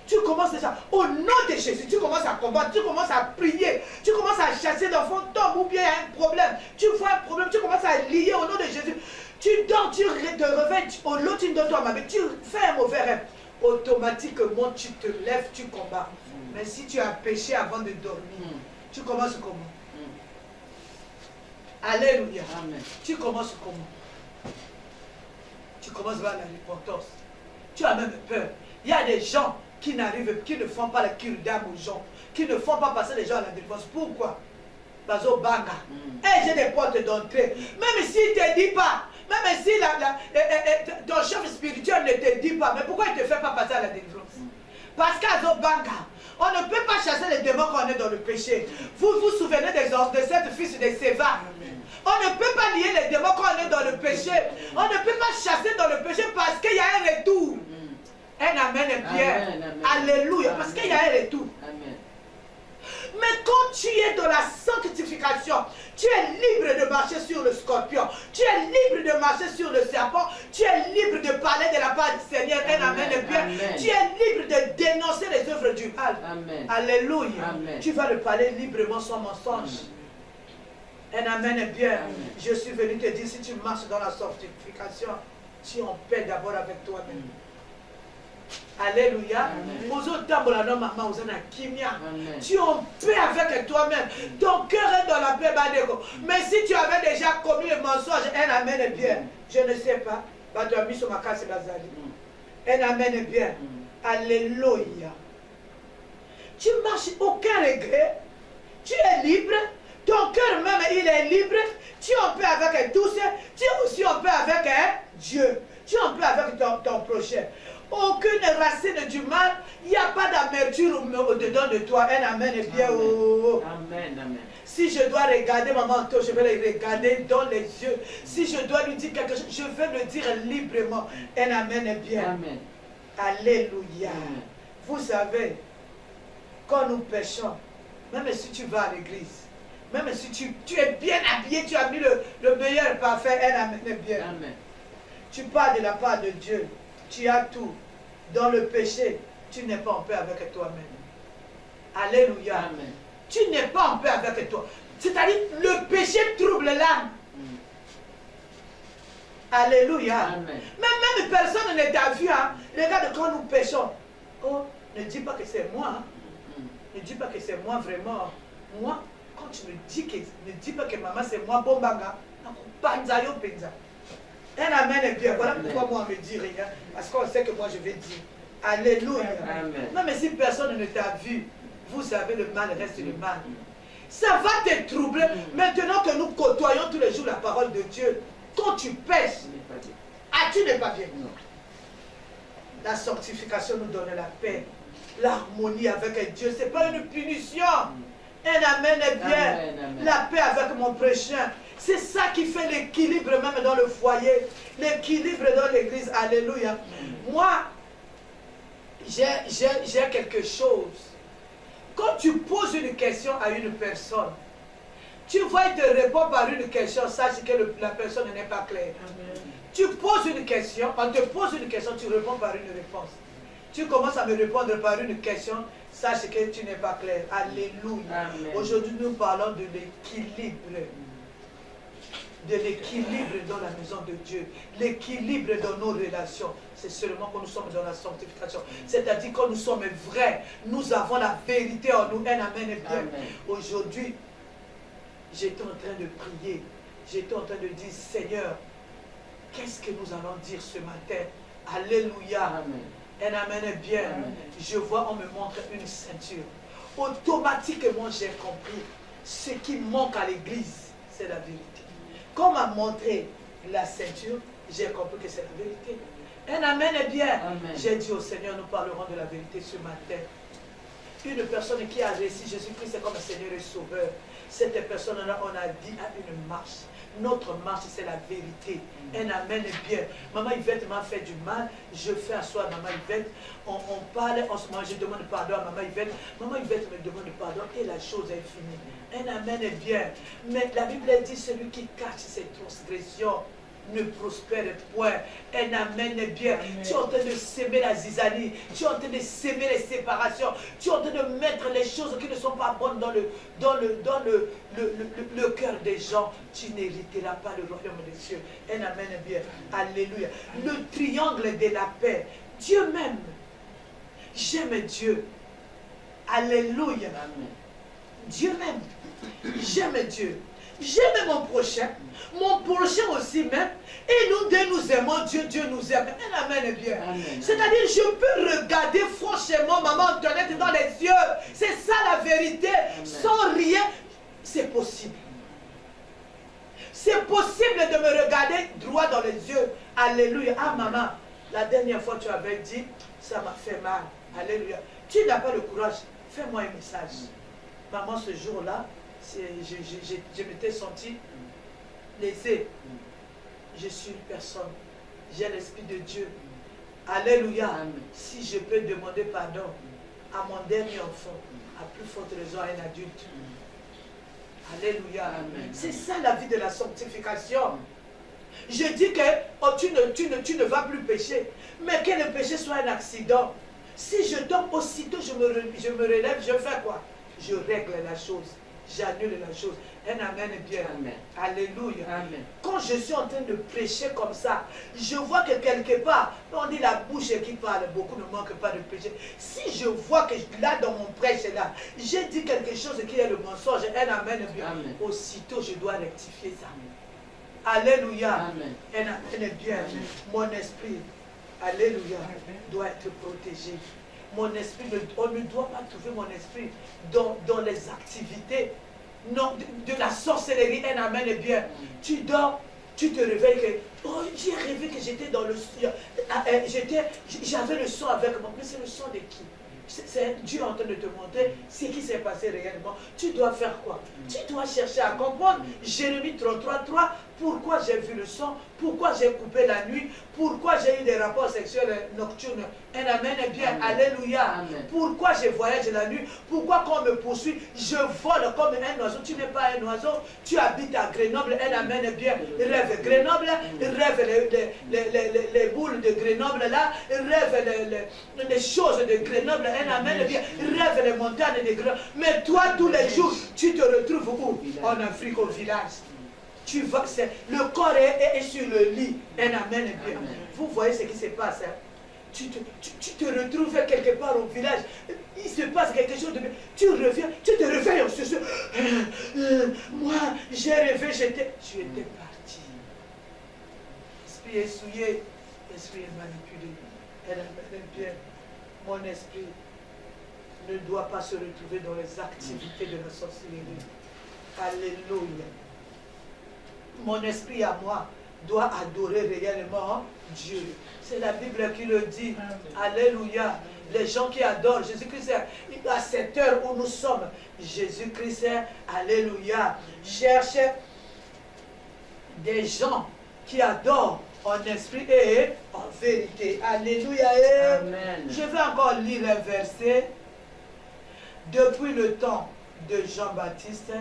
Tu commences déjà, au nom de Jésus, tu commences à combattre, tu commences à prier, tu commences à chasser le fantôme ou bien il y a un problème. Tu vois un problème, tu commences à lier au nom de Jésus. Tu dors, tu te réveilles, au lot, tu ne dors pas, mais tu fais un mauvais rêve. Automatiquement, tu te lèves, tu combats. Mais si tu as péché avant de dormir, tu commences comment? Alléluia. Amen. Tu commences comment? Tu commences vers la repentance. Tu as même peur. Il y a des gens qui n'arrivent, qui ne font pas la cure d'âme aux gens, qui ne font pas passer les gens à la délivrance. Pourquoi? Parce que banga. Et j'ai des portes d'entrée. Même s'il ne te dit pas, même si ton chef spirituel ne te dit pas, mais pourquoi il ne te fait pas passer à la délivrance? Parce qu'à Zobanga, on ne peut pas chasser les démons quand on est dans le péché. Vous vous souvenez de cette fils de Séva? On ne peut pas lier les démons quand on est dans le péché. On ne peut pas chasser dans le péché parce qu'il y a un retour. Un amen est bien. Alléluia. Parce qu'il y a un retour. Amen. Mais quand tu es dans la sanctification, tu es libre de marcher sur le scorpion, tu es libre de marcher sur le serpent, tu es libre de parler de la part du Seigneur. Un amen est bien. Tu es libre de dénoncer les œuvres du mal. Amen. Alléluia. Amen. Tu vas le parler librement sans mensonge. Un amen est bien. Amen. Je suis venu te dire, si tu marches dans la sanctification, tu es en paix d'abord avec toi-même. Alléluia. Tu es en paix avec toi-même. Ton cœur est dans la paix. Mais si tu avais déjà commis le mensonge, un amen est bien. Je ne sais pas. Tu as mis sur ma casse Bazali. Un amen est bien. Alléluia. Tu marches aucun regret. Tu es libre. Ton cœur même, il est libre. Tu es en paix avec tous. Tu es aussi en paix avec Dieu. Tu es en paix avec ton prochain. Aucune racine du mal, il n'y a pas d'amertume au-dedans de toi. Un amen est bien. Amen. Oh. Amen, amen. Si je dois regarder maman Anto, je vais le regarder dans les yeux. Si je dois lui dire quelque chose, je vais le dire librement. Un amen est bien. Amen. Alléluia. Amen. Vous savez, quand nous péchons, même si tu vas à l'église, même si tu es bien habillé, tu as mis le meilleur parfait, un amen est bien. Amen. Tu parles de la part de Dieu. Tu as tout. Dans le péché, tu n'es pas en paix avec toi-même. Alléluia. Amen. Tu n'es pas en paix avec toi. C'est-à-dire, le péché trouble l'âme. Alléluia. Amen. Même personne ne t'a vu. Hein. Regarde quand nous péchons. Oh, ne dis pas que c'est moi. Hein. Ne dis pas que c'est moi vraiment. Moi, quand tu me dis que, ne dis pas que maman c'est moi, bombanga. Panzayo penza. Un amen est bien. Voilà pourquoi moi on me dit rien. Parce qu'on sait que moi je vais dire. Alléluia. Amen. Non mais si personne ne t'a vu, vous savez le mal reste le mal. Ça va te troubler. Maintenant que nous côtoyons tous les jours la parole de Dieu. Quand tu pèches, tu n'es pas bien. Non. La sanctification nous donne la paix. L'harmonie avec Dieu. Ce n'est pas une punition. Un amen est bien. Amen, amen. La paix avec mon prochain. C'est ça qui fait l'équilibre même dans le foyer, l'équilibre dans l'église. Alléluia. Moi, j'ai quelque chose. Quand tu poses une question à une personne, tu vois, il te répond par une question, sache que la personne n'est pas claire. Amen. Tu poses une question, on te pose une question, tu réponds par une réponse. Tu commences à me répondre par une question, sache que tu n'es pas clair. Alléluia. Aujourd'hui, nous parlons de l'équilibre. De l'équilibre dans la maison de Dieu, l'équilibre dans nos relations. C'est seulement quand nous sommes dans la sanctification. C'est-à-dire quand nous sommes vrais, nous avons la vérité en nous. Un amen est bien. Aujourd'hui, j'étais en train de prier. J'étais en train de dire, Seigneur, qu'est-ce que nous allons dire ce matin? Alléluia. Amen. Un amen est bien. Amen. Je vois, on me montre une ceinture. Automatiquement, j'ai compris. Ce qui manque à l'église, c'est la vérité. Comme m'a montré la ceinture, j'ai compris que c'est la vérité. Un amen est bien. J'ai dit au Seigneur, nous parlerons de la vérité ce matin. Une personne qui a réussi Jésus-Christ comme Seigneur et Sauveur, cette personne-là, on a dit à une marche. Notre marche, c'est la vérité. Un amen est bien. Maman Yvette m'a fait du mal. Je fais asseoir Maman Yvette. On parle, on se mange, je demande pardon à Maman Yvette. Maman Yvette me demande pardon et la chose est finie. Un amen est bien. Mais la Bible dit, celui qui cache ses transgressions ne prospère point. Un amen est bien. Amen. Tu es en train de s'aimer la zizanie. Tu es en train de s'aimer les séparations. Tu es en train de mettre les choses qui ne sont pas bonnes dans le cœur des gens. Tu n'hériteras pas le royaume des cieux. Un amen est bien. Alléluia. Le triangle de la paix. Dieu m'aime. J'aime Dieu. Alléluia. Amen. Dieu m'aime. J'aime Dieu. J'aime mon prochain aussi même. Et nous deux nous aimons Dieu, Dieu nous aime. Amen est bien. C'est-à-dire, je peux regarder franchement maman Antoinette dans les yeux. C'est ça la vérité. Amen. Sans rien, c'est possible. C'est possible de me regarder droit dans les yeux. Alléluia. Ah maman, la dernière fois tu avais dit, ça m'a fait mal. Alléluia. Tu n'as pas le courage. Fais-moi un message. Maman, ce jour-là, je m'étais senti lésé. Je suis une personne. J'ai l'Esprit de Dieu. Alléluia. Amen. Si je peux demander pardon à mon dernier enfant, à plus forte raison à un adulte. Alléluia. C'est ça la vie de la sanctification. Je dis que oh, tu ne vas plus pécher. Mais que le péché soit un accident. Si je tombe aussitôt, je me relève, je fais quoi? Je règle la chose. J'annule la chose. Un amen est bien. Amen. Alléluia. Amen. Quand je suis en train de prêcher comme ça, je vois que quelque part, on dit la bouche qui parle, beaucoup ne manquent pas de péché. Si je vois que là, dans mon prêche, là, j'ai dit quelque chose qui est le mensonge, un amen est bien. Amen. Aussitôt, je dois rectifier ça. Alléluia. Amen. Un amen est bien. Amen. Mon esprit, alléluia, doit être protégé. Mon esprit, on ne doit pas trouver mon esprit dans les activités non, de la sorcellerie. Un amen est bien. Tu dors, tu te réveilles que oh, j'ai rêvé que j'étais dans le j'avais le sang avec moi. Mais c'est le sang de qui? C'est Dieu en train de te montrer ce qui s'est passé réellement. Tu dois faire quoi? Tu dois chercher à comprendre. Jérémie 33:3. Pourquoi j'ai vu le sang? Pourquoi j'ai coupé la nuit? Pourquoi j'ai eu des rapports sexuels nocturnes? Un amen est bien. Amen. Alléluia. Amen. Pourquoi je voyage la nuit? Pourquoi quand on me poursuit, je vole comme un oiseau? Tu n'es pas un oiseau. Tu habites à Grenoble. Un amen est bien. Rêve Grenoble. Rêve les boules de Grenoble là. Rêve les choses de Grenoble. Un amen est bien. Rêve les montagnes de Grenoble. Mais toi, tous les jours, tu te retrouves où? En Afrique, au village. Tu vas, le corps est sur le lit. Un amen est bien. Amen. Vous voyez ce qui se passe. Hein? Tu te retrouves quelque part au village. Il se passe quelque chose de bien. Tu reviens, tu te réveilles en ce soir. Moi, j'ai rêvé, tu étais parti. L'esprit est souillé, l'esprit est manipulé. Un amen est bien. Mon esprit ne doit pas se retrouver dans les activités de la sorcellerie. Alléluia. Mon esprit à moi doit adorer réellement Dieu. C'est la Bible qui le dit. Alléluia. Les gens qui adorent Jésus-Christ, à cette heure où nous sommes, Jésus-Christ, alléluia, cherche des gens qui adorent en esprit et en vérité. Alléluia. Amen. Je vais encore lire un verset. Depuis le temps de Jean-Baptiste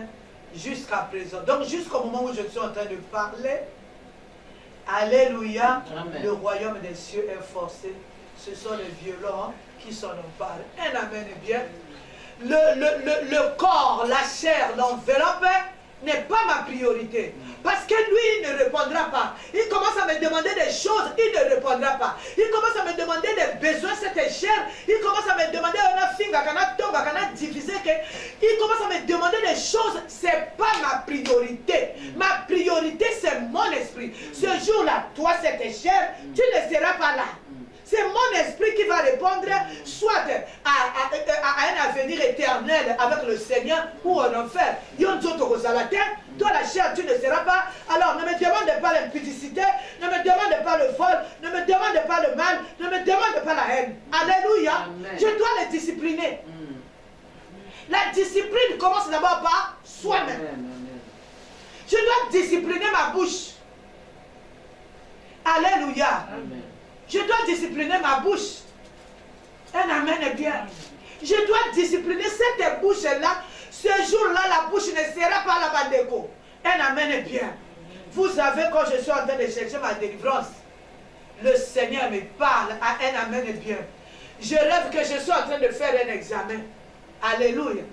jusqu'à présent. Donc jusqu'au moment où je suis en train de parler, alléluia, amen. Le royaume des cieux est forcé. Ce sont les violents qui s'en emparent. Un amen est bien. Le corps, la chair, l'enveloppe n'est pas ma priorité. Parce que lui, il ne répondra pas. Il commence à me demander des choses, il ne répondra pas. Il commence à me demander des besoins, cette chair. Il commence à me demander, il commence à me demander des choses. Ce n'est pas ma priorité. Ma priorité, c'est mon esprit. Ce jour-là, toi, cette chair, tu ne seras pas là. C'est mon esprit qui va répondre soit à un avenir éternel avec le Seigneur ou en enfer. Toi la chair, tu ne seras pas. Alors ne me demande pas l'impudicité, ne me demande pas le vol, ne me demande pas le mal, ne me demande pas la haine. Alléluia. Amen. Je dois les discipliner. La discipline commence d'abord par soi-même. Je dois discipliner ma bouche. Alléluia. Amen. Je dois discipliner ma bouche. Un amen est bien. Je dois discipliner cette bouche-là. Ce jour-là, la bouche ne sera pas la bandeko. Un amen est bien. Vous savez, quand je suis en train de chercher ma délivrance, le Seigneur me parle à un amen et bien. Je rêve que je suis en train de faire un examen. Alléluia.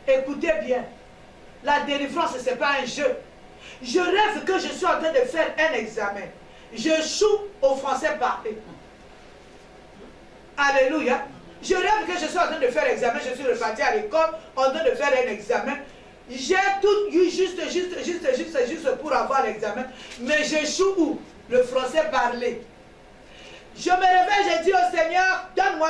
Écoutez bien. La délivrance, ce n'est pas un jeu. Je rêve que je suis en train de faire un examen. Je joue au français parlé. Alléluia. Je rêve que je suis en train de faire un examen. Je suis reparti à l'école en train de faire un examen. J'ai tout eu juste pour avoir l'examen. Mais je joue où? Le français parlé. Je me réveille, je dis au Seigneur, donne-moi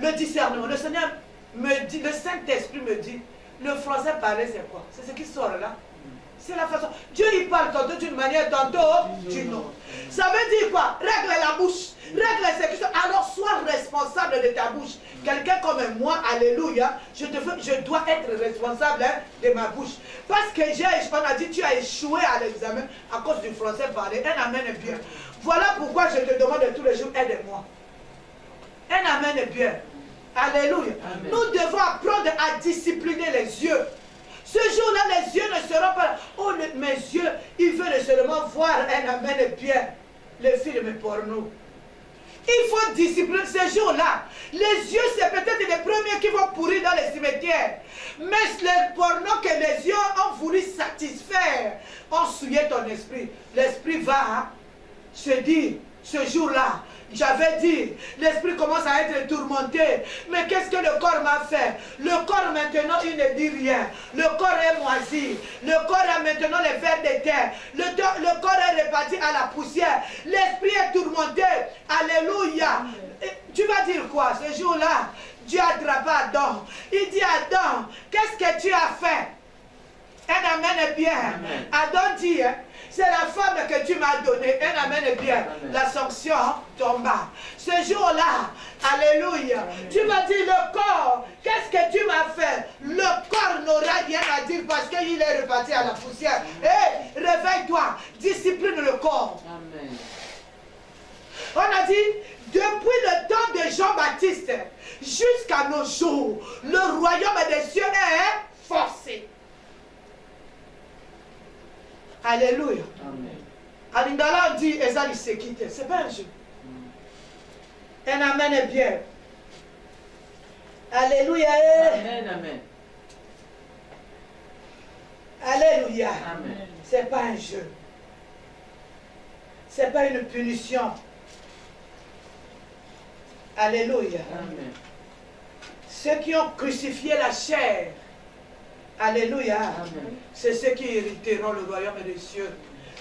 le discernement. Le Seigneur me dit, le Saint-Esprit me dit, le français parlé c'est quoi? C'est ce qui sort là. C'est la façon. Dieu il parle tantôt d'une manière, tantôt d'une autre. Ça veut dire quoi? Règle la bouche. Règle l'exécution. Alors sois responsable de ta bouche. Quelqu'un comme moi, alléluia, je dois être responsable de ma bouche. Parce que on a dit tu as échoué à l'examen à cause du français parlé. Un amen est bien. Voilà pourquoi je te demande tous les jours, aide-moi. Un amen est bien. Alléluia. Amen. Nous devons apprendre à discipliner les yeux. Ce jour-là, les yeux ne seront pas... Oh, mes yeux, ils veulent seulement voir un amen bien. Le film porno. Il faut discipliner ce jour-là. Les yeux, c'est peut-être les premiers qui vont pourrir dans les cimetières. Mais les pornos que les yeux ont voulu satisfaire ont souillé ton esprit. L'esprit va se dire, ce jour-là, j'avais dit, l'esprit commence à être tourmenté. Mais qu'est-ce que le corps m'a fait? Le corps maintenant, il ne dit rien. Le corps est moisi. Le corps a maintenant les vers de terre. Le corps est réparti à la poussière. L'esprit est tourmenté. Alléluia. Tu vas dire quoi ce jour-là? Dieu a attrapé Adam. Il dit Adam, qu'est-ce que tu as fait? Un amen est bien. Amen. Adam dit, c'est la femme que tu m'as donnée. Un amen est bien. Amen. La sanction tomba. Ce jour-là, alléluia. Amen. Tu m'as dit le corps. Qu'est-ce que tu m'as fait? Le corps n'aura rien à dire parce qu'il est reparti à la poussière. Hé, réveille-toi. Discipline le corps. Amen. On a dit, depuis le temps de Jean-Baptiste jusqu'à nos jours, le royaume des cieux est forcé. Alléluia. Alindala dit Ezali Sekite. C'est pas un jeu. Un amen est bien. Alléluia. Amen, amen. Alléluia. Amen. C'est pas un jeu. C'est pas une punition. Alléluia. Amen. Ceux qui ont crucifié la chair. Alléluia. C'est ceux qui hériteront le royaume des cieux.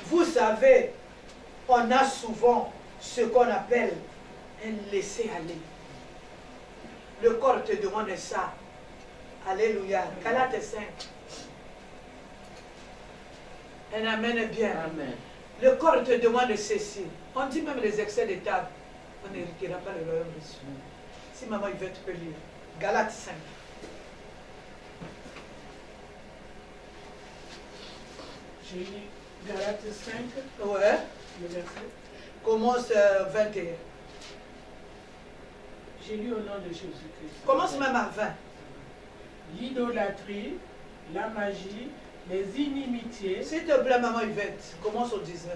Vous savez, on a souvent ce qu'on appelle un laisser-aller. Le corps te demande ça. Alléluia. Galates 5. Un amen est bien. Amen. Le corps te demande ceci. On dit même les excès de table. On n'héritera pas le royaume des cieux. Si maman Yvette peut lire. Galates 5. J'ai lu Galates 5, Ouais. le verset. Commence 21. J'ai lu au nom de Jésus-Christ. Commence même à 20. L'idolâtrie, la magie, les inimitiés. S'il te plaît, maman Yvette, commence au 19.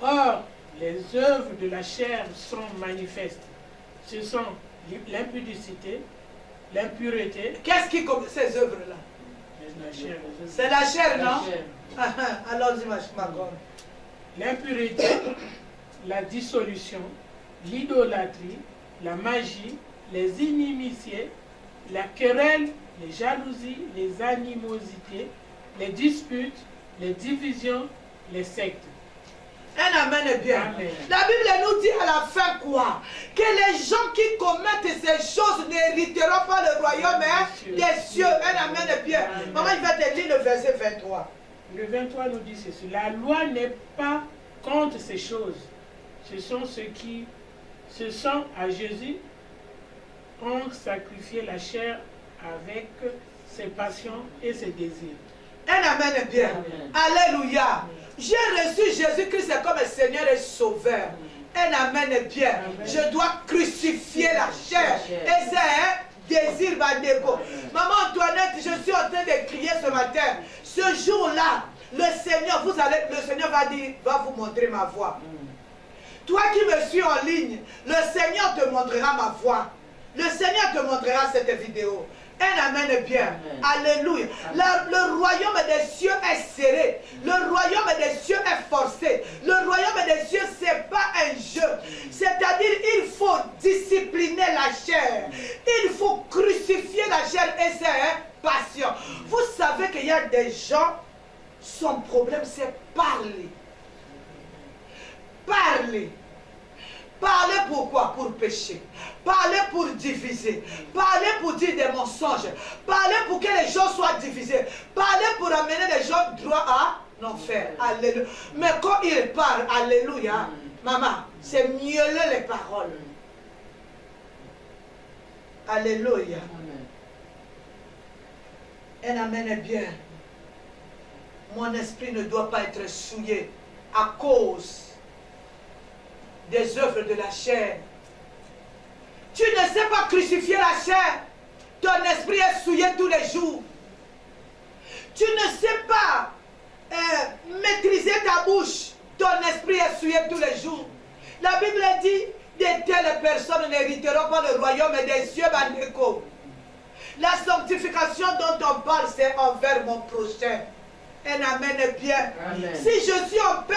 Or, les œuvres de la chair sont manifestes. Ce sont l'impudicité, l'impureté. Qu'est-ce qui commence ces œuvres-là? C'est la chair, non? Allons-y, ma grande. L'impureté, la dissolution, l'idolâtrie, la magie, les inimitiés, la querelle, les jalousies, les animosités, les disputes, les divisions, les sectes. Un amen est bien. Amen. La Bible nous dit à la fin quoi? Que les gens qui commettent ces choses n'hériteront pas le royaume des cieux. Un amen est bien. Amen. Maman, il va te lire le verset 23. Le 23 nous dit ceci. La loi n'est pas contre ces choses. Ce sont ceux qui se sont à Jésus ont sacrifié la chair avec ses passions et ses désirs. Un amen est bien. Amen. Alléluia. J'ai reçu Jésus-Christ comme Seigneur et Sauveur. Un amen est bien. Amen. Je dois crucifier la chair. Et c'est désir Bandeko. Maman Antoinette, je suis en train de crier ce matin. Ce jour-là, le Seigneur va vous montrer ma voie. Toi qui me suis en ligne, le Seigneur te montrera ma voie. Le Seigneur te montrera cette vidéo. Un amen bien. Alléluia. Le royaume des cieux est serré. Le royaume des cieux est forcé. Le royaume des cieux, ce n'est pas un jeu. C'est-à-dire, il faut discipliner la chair. Il faut crucifier la chair et c'est passion. Vous savez qu'il y a des gens, son problème c'est parler. Parler. Parler pourquoi? Pour pécher. Parler pour diviser. Parler pour dire des mensonges. Parler pour que les gens soient divisés. Parler pour amener les gens droit à l'enfer. Alléluia. Mais quand il parle, alléluia, maman, c'est mieux les paroles. Alléluia. Un amen est bien. Mon esprit ne doit pas être souillé à cause des œuvres de la chair. Tu ne sais pas crucifier la chair. Ton esprit est souillé tous les jours. Tu ne sais pas maîtriser ta bouche. Ton esprit est souillé tous les jours. La Bible dit, de telles personnes n'hériteront pas le royaume des cieux. Bandeko. La sanctification dont on parle, c'est envers mon prochain. Un amen bien. Amen. Si je suis en paix,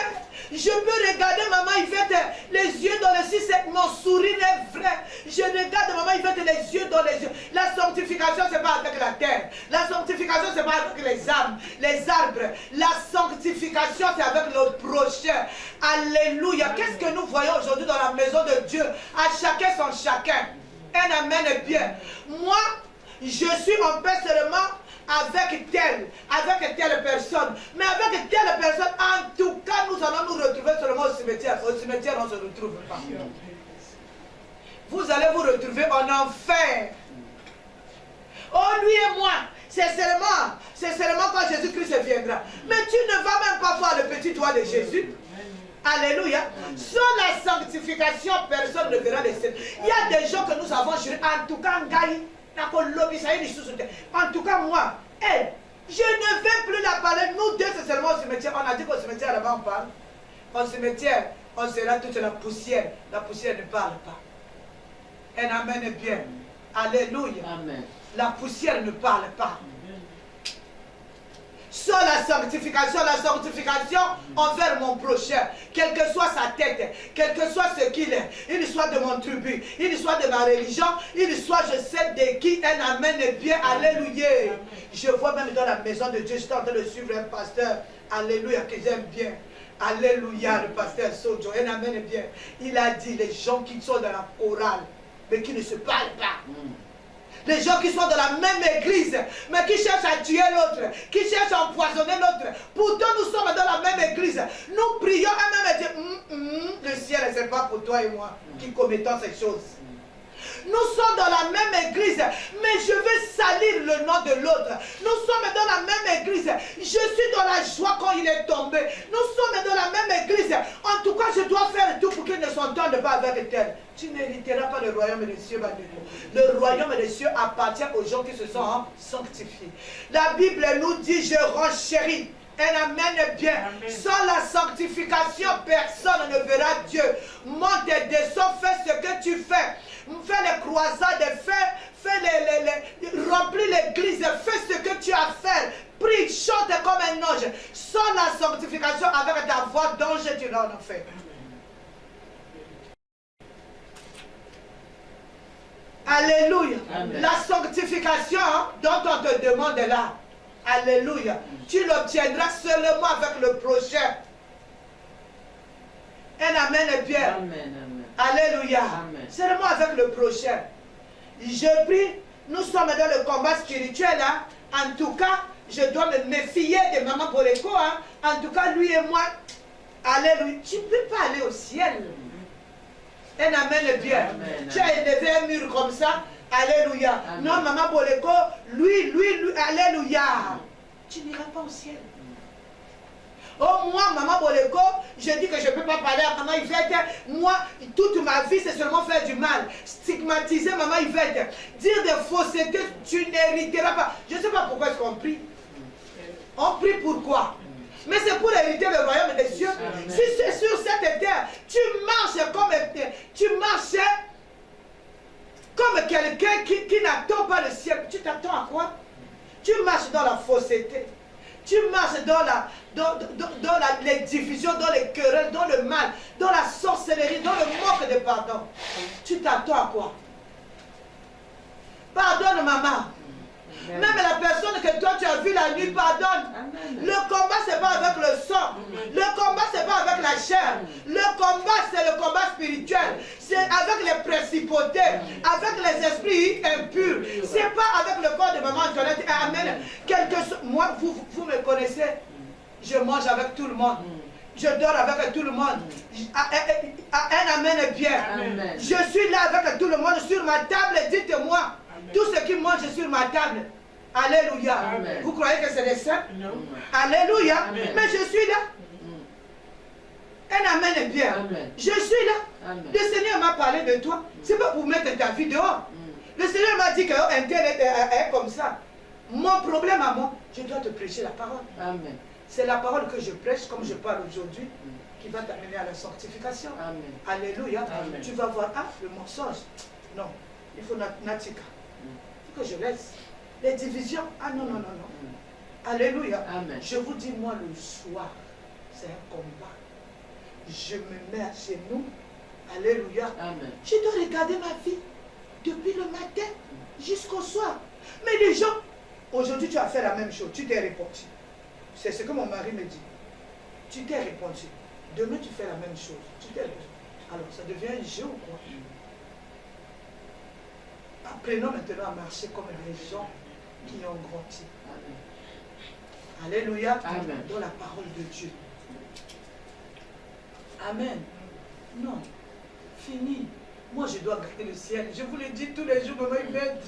je peux regarder maman Yvette les yeux dans le ciel. Mon sourire est vrai. Je regarde maman Yvette les yeux dans les yeux. La sanctification, ce n'est pas avec la terre. La sanctification, ce n'est pas avec les âmes, les arbres. La sanctification, c'est avec le prochain. Alléluia. Qu'est-ce que nous voyons aujourd'hui dans la maison de Dieu? À chacun son chacun. Un amen bien. Moi, je suis en paix seulement avec telle personne. Mais avec telle personne, en tout cas, nous allons nous retrouver seulement au cimetière. Au cimetière, on ne se retrouve pas. Vous allez vous retrouver en enfer. Oh, lui et moi, c'est seulement quand Jésus-Christ viendra. Mais tu ne vas même pas voir le petit doigt de Jésus. Alléluia. Sans la sanctification, personne ne verra les scènes. Il y a des gens que nous avons juré, en tout cas, en tout cas, moi, elle, je ne vais plus la parler. Nous deux, c'est seulement au cimetière. On a dit qu'au cimetière, là-bas, on parle. Au cimetière, on sera toute la poussière. La poussière ne parle pas. Un amen est bien. Alléluia. Amen. La poussière ne parle pas. Sans la sanctification envers mon prochain, quelle que soit sa tête, quel que soit ce qu'il est, il soit de mon tribu, il soit de ma religion, il soit je sais de qui, un amen est bien, alléluia. Je vois même dans la maison de Dieu, je suis en train de suivre un pasteur, alléluia, que j'aime bien. Alléluia, le pasteur Sojo, un amen est bien. Il a dit, les gens qui sont dans la chorale, mais qui ne se parlent pas. Les gens qui sont dans la même église, mais qui cherchent à tuer l'autre, qui cherchent à empoisonner l'autre. Pourtant, nous sommes dans la même église. Nous prions et même dire, le ciel, ce n'est pas pour toi et moi qui commettons ces choses. Nous sommes dans la même église, mais je veux salir le nom de l'autre. Nous sommes dans la même église. Je suis dans la joie quand il est tombé. Nous sommes dans la même église. En tout cas, je dois faire tout pour qu'il ne s'entende pas avec tel. Tu n'hériteras pas le royaume des cieux. Le royaume des cieux appartient aux gens qui se sont sanctifiés. La Bible nous dit, je renchéris. Un amen bien. Amen. Sans la sanctification, personne ne verra Dieu. Monte et descends, fais ce que tu fais. Fais les croisades, remplis l'église, fais ce que tu as à faire. Prie, chante comme un ange. Sans la sanctification, avec ta voix d'ange, tu n'en as fait. Alléluia. Amen. La sanctification dont on te demande là, alléluia, tu l'obtiendras seulement avec le prochain. Un amen est bien. Amen, amen. Alléluia. Amen. Seulement avec le prochain. Je prie, nous sommes dans le combat spirituel. Hein. En tout cas, je dois me méfier de Maman Boleko. Hein. En tout cas, lui et moi, alléluia. Tu ne peux pas aller au ciel. Un amen est bien. Amen. Tu as élevé un mur comme ça. Alléluia. Amen. Non, Maman Boleko, lui, alléluia. Tu n'iras pas au ciel. Oh, moi, maman Boleko, je dis que je ne peux pas parler à maman Yvette. Moi, toute ma vie, c'est seulement faire du mal. Stigmatiser maman Yvette. Dire des faussetés, tu n'hériteras pas. Je ne sais pas pourquoi est-ce qu'on prie. On prie pourquoi? Mais c'est pour hériter le royaume des cieux. Si c'est sur cette terre, tu marches comme quelqu'un qui n'attend pas le ciel. Tu t'attends à quoi? Tu marches dans la fausseté. Tu marches dans les divisions, dans les querelles, dans le mal, dans la sorcellerie, dans le manque de pardon. Tu t'attends à quoi? Pardonne, maman. Même la personne que toi tu as vue la nuit, pardonne. Amen. Le combat, ce n'est pas avec le sang. Le combat, ce n'est pas avec la chair. Le combat, c'est le combat spirituel. C'est avec les principautés, avec les esprits impurs. Ce n'est pas avec le corps de maman Antoinette. Amen. Moi, vous me connaissez. Je mange avec tout le monde. Je dors avec tout le monde. Un amen est bien. Amen. Je suis là avec tout le monde sur ma table. Dites-moi. Tout ce qui mange sur ma table. Alléluia. Amen. Vous croyez que c'est des saints? Non. Alléluia. Amen. Mais je suis là. Un amen est bien. Amen. Je suis là. Amen. Le Seigneur m'a parlé de toi. C'est pas pour mettre ta vie dehors. Le Seigneur m'a dit qu'un tel est comme ça. Mon problème à moi, je dois te prêcher la parole. Amen. C'est la parole que je prêche, comme je parle aujourd'hui, qui va t'amener à la sanctification. Amen. Alléluia. Amen. Tu vas voir, le mensonge. Non, il faut natika. Il faut que je laisse. Les divisions, non. Alléluia. Amen. Je vous dis, moi, le soir, c'est un combat. Je me mets à genoux. Alléluia. Amen. Je dois regarder ma vie depuis le matin jusqu'au soir. Mais les gens, aujourd'hui, tu as fait la même chose. Tu t'es répondu. C'est ce que mon mari me dit. Tu t'es répondu. Demain, tu fais la même chose. Tu t'es répondu. Alors, ça devient un jeu ou quoi? Apprenons maintenant à marcher comme des gens qui ont grandi. Amen. Alléluia. Amen. Dans la parole de Dieu. Amen. Non. Fini. Moi, je dois garder le ciel. Je vous le dis tous les jours, maman Yvette.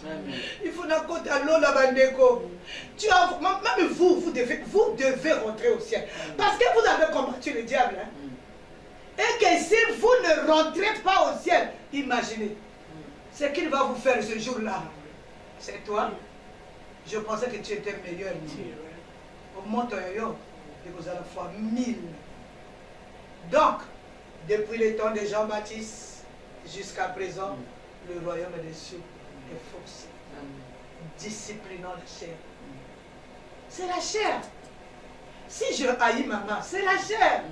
Il faut n'a côté à l'eau, la bandeko. Même vous devez rentrer au ciel. Parce que vous avez combattu le diable. Hein? Et que si vous ne rentrez pas au ciel, imaginez ce qu'il va vous faire ce jour-là. C'est toi. Je pensais que tu étais meilleur. Au montant et vous allez fois 1000. Donc, depuis le temps de Jean-Baptiste jusqu'à présent, le royaume des cieux est forcé, disciplinant la chair. C'est la chair. Si je haïs maman, c'est la chair.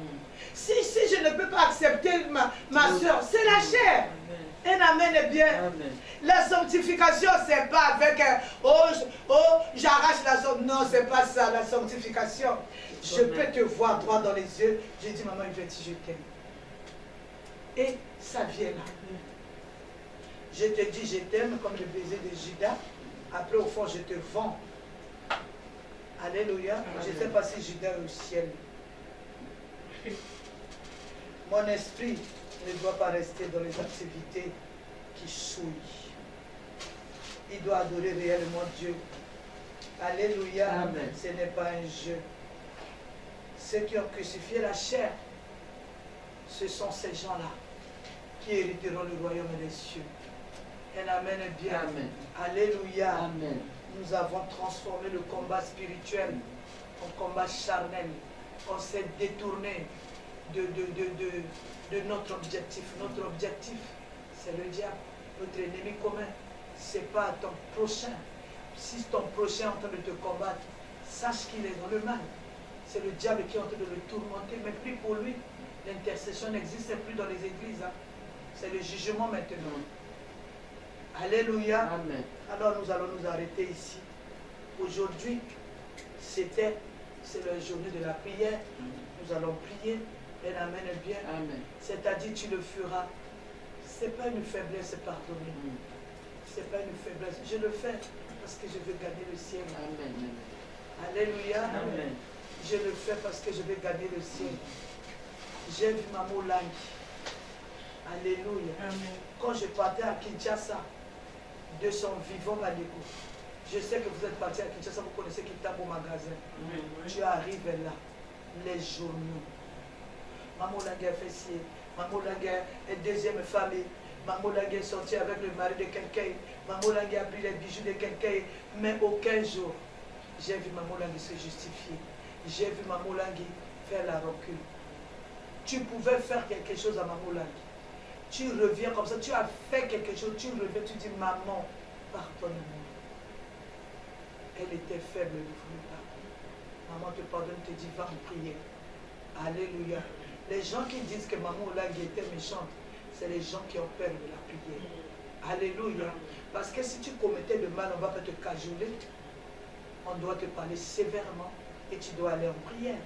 Si je ne peux pas accepter ma soeur, c'est la chair. Un amen est bien. Amen. La sanctification, c'est pas avec j'arrache la sanctification. Non, c'est pas ça, la sanctification. Je peux te voir droit dans les yeux. Je dis, maman Yvette, je t'aime. Et ça vient là. Je te dis, je t'aime comme le baiser de Judas. Après, au fond, je te vends. Alléluia. Amen. Je ne sais pas si Judas est au ciel. Mon esprit ne doit pas rester dans les activités qui souillent. Il doit adorer réellement Dieu. Alléluia. Amen. Ce n'est pas un jeu. Ceux qui ont crucifié la chair, ce sont ces gens-là qui hériteront le royaume des cieux. Un amen est bien. Amen. Alléluia. Amen. Nous avons transformé le combat spirituel en combat charnel. On s'est détourné de notre objectif. Notre objectif, c'est le diable, notre ennemi commun. Ce n'est pas ton prochain. Si ton prochain est en train de te combattre, sache qu'il est dans le mal. C'est le diable qui est en train de le tourmenter, mais plus pour lui. L'intercession n'existe plus dans les églises. Hein. C'est le jugement maintenant. Alléluia. Amen. Alors nous allons nous arrêter ici. Aujourd'hui, c'est la journée de la prière. Nous allons prier. Et amen est bien. C'est-à-dire tu le feras. Ce n'est pas une faiblesse, pardonner. Ce n'est pas une faiblesse. Je le fais parce que je veux gagner le ciel. Amen. Alléluia. Amen. Je le fais parce que je veux gagner le ciel. J'ai vu Maman Lang. Alléluia. Amen. Quand je partais à Kinshasa, de son vivant Malégo, je sais que vous êtes parti à Kinshasa, vous connaissez Kitabo magasin. Tu arrives là. les journaux. Maman Langue a fait ci, Maman Langue est deuxième famille, Maman Langue est sortie avec le mari de quelqu'un, Maman Langue a pris les bijoux de quelqu'un, mais aucun jour, j'ai vu Maman Langue se justifier. J'ai vu Maman Langue faire la recul. Tu pouvais faire quelque chose à Maman Langue. Tu reviens comme ça, tu as fait quelque chose, tu reviens, tu dis maman, pardonne-moi. Elle était faible, elle ne voulait pas. Maman te pardonne, te dit, va en prier. Alléluia. Les gens qui disent que Maman Langue était méchante, c'est les gens qui ont peur de la prière. Alléluia. Parce que si tu commettais le mal, on ne va pas te cajoler. On doit te parler sévèrement et tu dois aller en prière.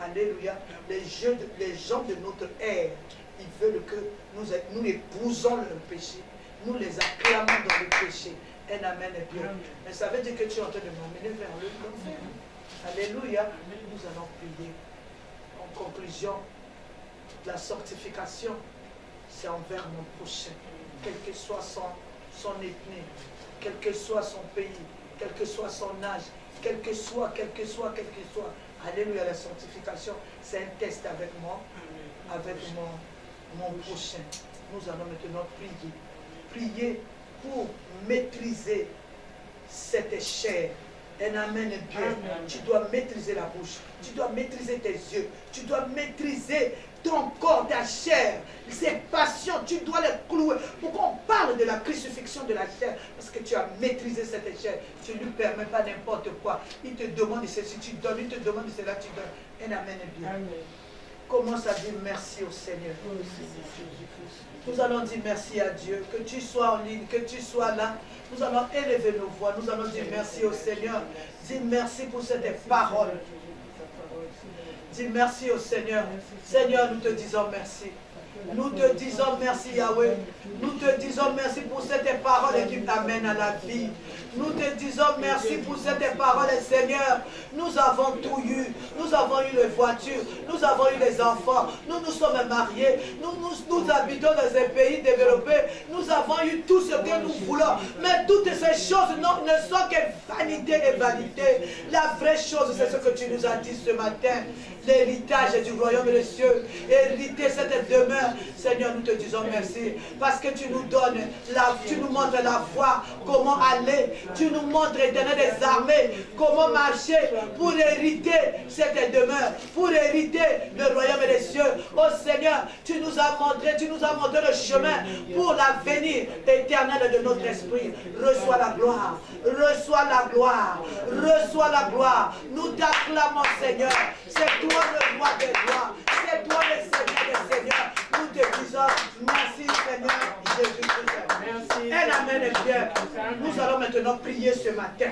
Alléluia. Les gens de notre ère, ils veulent que nous épousons leur péché. Nous les acclamons dans le péché. Un amen est bien. Mais ça veut dire que tu es en train de m'amener vers l'enfer. Alléluia. Nous allons prier. En conclusion, la sanctification, c'est envers mon prochain. Quel que soit son ethnie, quel que soit son pays, quel que soit son âge, quel que soit. Alléluia, la sanctification, c'est un test avec moi, avec mon prochain. Nous allons maintenant prier. Prier pour maîtriser cette chair. Un amen est bien. Tu dois maîtriser la bouche. Tu dois maîtriser tes yeux. Tu dois maîtriser ton corps, ta chair, ses passions. Tu dois les clouer. Pourquoi on parle de la crucifixion de la chair? Parce que tu as maîtrisé cette chair. Tu ne lui permets pas n'importe quoi. Il te demande ceci, tu donnes. Il te demande cela, tu donnes. Un amen est bien. Amen. Commence à dire merci au Seigneur. Nous allons dire merci à Dieu. Que tu sois en ligne, que tu sois là. Nous allons élever nos voix. Nous allons dire merci au Seigneur. Dis merci pour cette parole. Dis merci au Seigneur. Seigneur, nous te disons merci. Nous te disons merci, Yahweh. Nous te disons merci pour cette parole qui t'amène à la vie. Nous te disons merci pour cette parole, Seigneur. Nous avons tout eu. Nous avons eu les voitures. Nous avons eu les enfants. Nous nous sommes mariés. Nous habitons dans un pays développé. Nous avons eu tout ce que nous voulons. Mais toutes ces choses ne sont que vanité et vanité. La vraie chose, c'est ce que tu nous as dit ce matin. L'héritage du royaume des cieux. Hériter cette demeure. Seigneur, nous te disons merci. Parce que tu nous donnes, tu nous montres la voie. Comment aller. Tu nous montres, Éternel des armées, comment marcher pour hériter cette demeure, pour hériter le royaume des cieux. Oh Seigneur, tu nous as montré le chemin pour l'avenir éternel de notre esprit. Reçois la gloire, reçois la gloire, reçois la gloire. Nous t'acclamons, Seigneur. C'est toi le roi des rois, c'est toi le Seigneur des seigneurs. Nous te disons merci, Seigneur Jésus-Christ. Merci. Un amen est bien. Nous allons maintenant prier ce matin.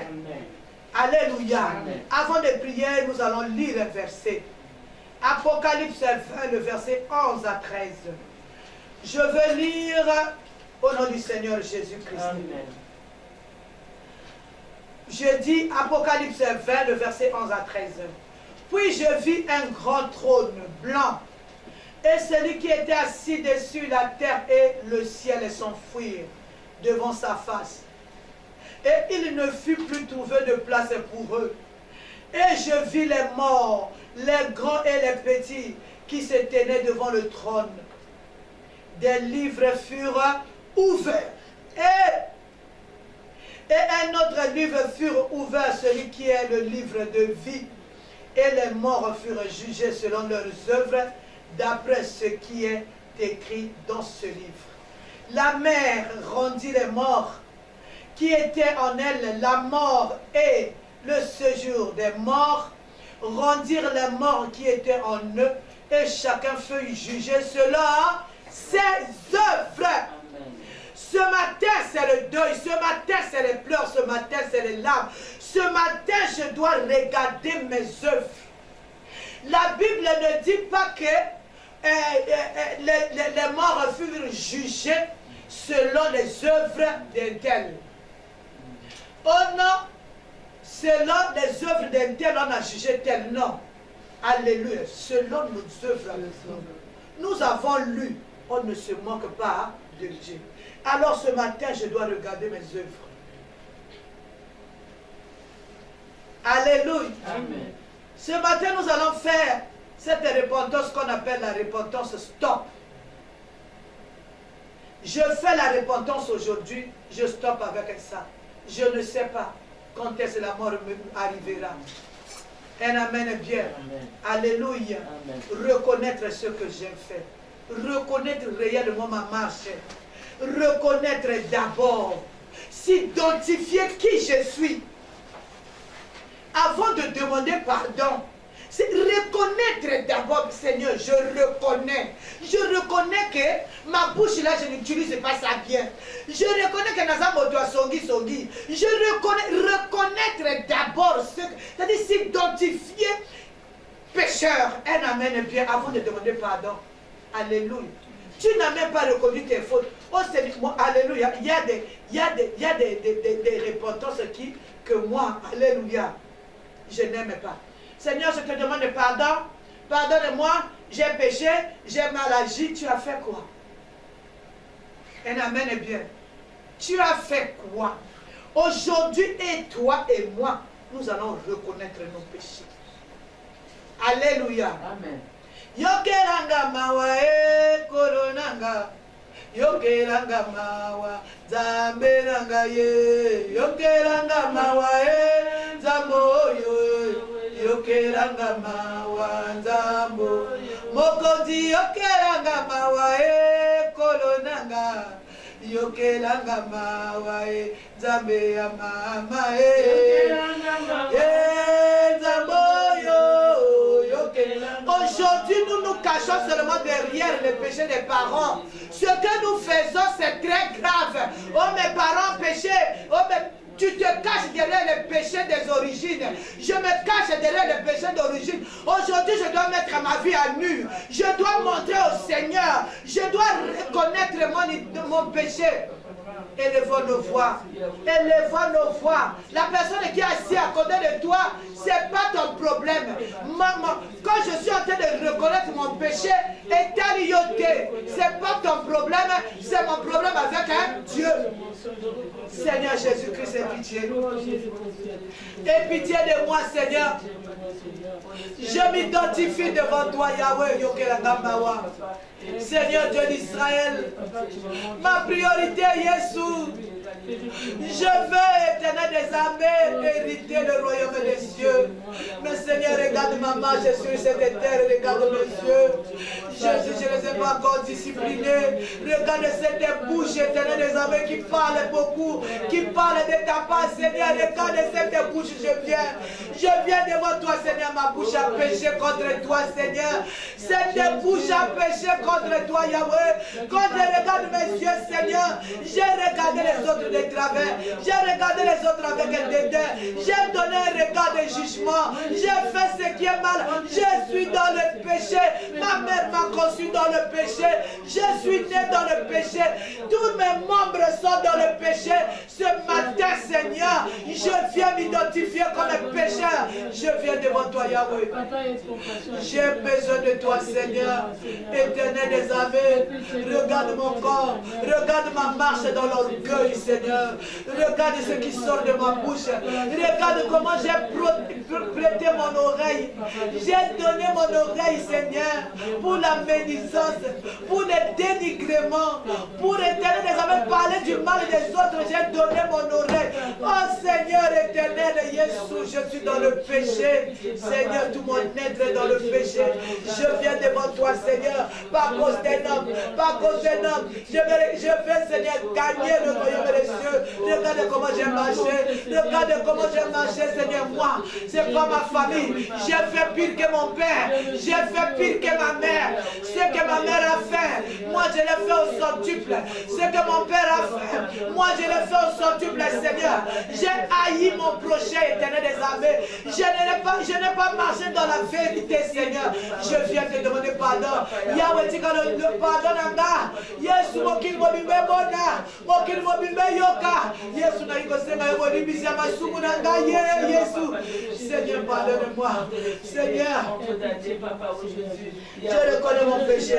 Alléluia. Amen. Avant de prier, nous allons lire un verset. Apocalypse 20, le verset 11 à 13. Je veux lire au nom du Seigneur Jésus-Christ. Je dis Apocalypse 20, le verset 11 à 13. Puis je vis un grand trône blanc, et celui qui était assis dessus, la terre et le ciel s'enfuirent devant sa face. Et il ne fut plus trouvé de place pour eux. Et je vis les morts, les grands et les petits, qui se tenaient devant le trône. Des livres furent ouverts. Et un autre livre fut ouvert, celui qui est le livre de vie. Et les morts furent jugés selon leurs œuvres, d'après ce qui est écrit dans ce livre. La mer rendit les morts qui étaient en elle, la mort et le séjour des morts, rendirent les morts qui étaient en eux, et chacun fut jugé selon ses œuvres. Ce matin, c'est le deuil. Ce matin, c'est les pleurs. Ce matin, c'est les larmes. Ce matin, je dois regarder mes œuvres. La Bible ne dit pas que les morts furent jugés selon les œuvres d'un tel. Oh non, selon les œuvres d'un tel, on a jugé tel. Non. Alléluia. Selon nos œuvres. Nous avons lu. On ne se moque pas de Dieu. Alors ce matin, je dois regarder mes œuvres. Alléluia. Amen. Ce matin, nous allons faire Cette repentance qu'on appelle la repentance, stop. Je fais la repentance aujourd'hui, je stoppe avec ça. Je ne sais pas quand est-ce que la mort arrivera. Un amen bien. Amen. Alléluia. Amen. Reconnaître ce que j'ai fait. Reconnaître réellement ma marche. Reconnaître d'abord. S'identifier qui je suis. Avant de demander pardon. C'est reconnaître d'abord, Seigneur, je reconnais. Je reconnais que ma bouche là, je n'utilise pas ça bien. Je reconnais que Naza Moto a songi. Je reconnais, reconnaître d'abord ce que, c'est-à-dire s'identifier pécheur. Un amen bien avant de demander pardon. Alléluia. Tu n'as même pas reconnu tes fautes. Oh Seigneur, alléluia. Il y a des repentances que moi, alléluia, je n'aime pas. Seigneur, je te demande pardon. Pardonne-moi, j'ai péché, j'ai mal agi. Tu as fait quoi? Un amen bien. Tu as fait quoi? Aujourd'hui, et toi et moi, nous allons reconnaître nos péchés. Alléluia. Amen. Yokelanga mawa koronanga. Yokelanga mawa zambenanga ye. Yokelanga mawa zamboyo. Yokelanga mawa zambo. Mokozi yokelanga mawa kolonanga. Yokelanga mawa zambe ya mama zamboyo. Aujourd'hui, nous nous cachons seulement derrière le péché des parents. Ce que nous faisons, c'est très grave. Oh, mes parents péchaient. Oh, mais tu te caches derrière le péché des origines. Je me cache derrière le péché d'origine. Aujourd'hui, je dois mettre ma vie à nu. Je dois montrer au Seigneur. Je dois reconnaître mon péché. Élevons nos voix. Élevons nos voix. La personne qui est assise à côté de toi, ce n'est pas ton problème. Maman, quand je suis en train de reconnaître mon péché, ce n'est pas ton problème, c'est mon problème avec Dieu. Seigneur Jésus-Christ, aie pitié. Aie pitié de moi, Seigneur. Je m'identifie devant toi, Yahweh, Yokelangamawa. Seigneur Dieu d'Israël, ma priorité est Jésus. Je veux, Éternel des armées, hériter le royaume des cieux. Mais Seigneur, regarde ma marche sur cette terre, regarde mes yeux. Jésus, je ne les ai pas encore disciplinés. Regarde cette bouche, Éternel des armées, qui parle beaucoup, qui parle de ta part, Seigneur. Regarde cette bouche, je viens devant toi, Seigneur. Ma bouche a péché contre toi, Seigneur. Cette bouche a péché contre toi, Yahweh. Quand je regarde mes yeux, Seigneur, j'ai regardé les autres de travers. J'ai regardé les autres avec un dédain. J'ai donné un regard de jugement. J'ai fait ce qui est mal. Je suis dans le péché. Ma mère m'a conçu dans le péché. Je suis né dans le péché. Tous mes membres sont dans le péché. Ce matin, Seigneur, je viens m'identifier comme un pécheur. Je viens devant toi, Yahweh. J'ai besoin de toi, Seigneur. Éternel des armées, regarde mon corps. Regarde ma marche dans l'orgueil, Seigneur. Regarde ce qui sort de ma bouche. Regarde comment j'ai prêté mon oreille. J'ai donné mon oreille, Seigneur, pour la médisance, pour le dénigrement, pour éternel des hommes parler du mal des autres. J'ai donné mon oreille. Oh Seigneur éternel, Jésus, je suis dans le péché. Seigneur, tout mon être est dans le péché. Je viens devant toi, Seigneur, par cause d'un homme, par cause d'un homme. Je veux, Seigneur, gagner le royaume des cieux. Regarde comment j'ai marché. Regarde comment j'ai marché, Seigneur. Moi, c'est pas ma famille. J'ai fait pire que mon père. J'ai fait pire que ma mère. Ce que ma mère a fait, moi je l'ai fait au centuple. Ce que mon père a fait, moi je l'ai fait au centuple, Seigneur. J'ai haï mon prochain, éternel des armées. Je n'ai pas marché dans la vérité, Seigneur. Je viens te demander pardon. Yahweh, tu le pardon. Yesu mokil mobimbe bona. Mokil mobimbe yoka. Yesu na ikosenga yoboni bisi amasumu na ngaye. Yesu. Seigneur, pardonne-moi. Seigneur, je reconnais mon péché.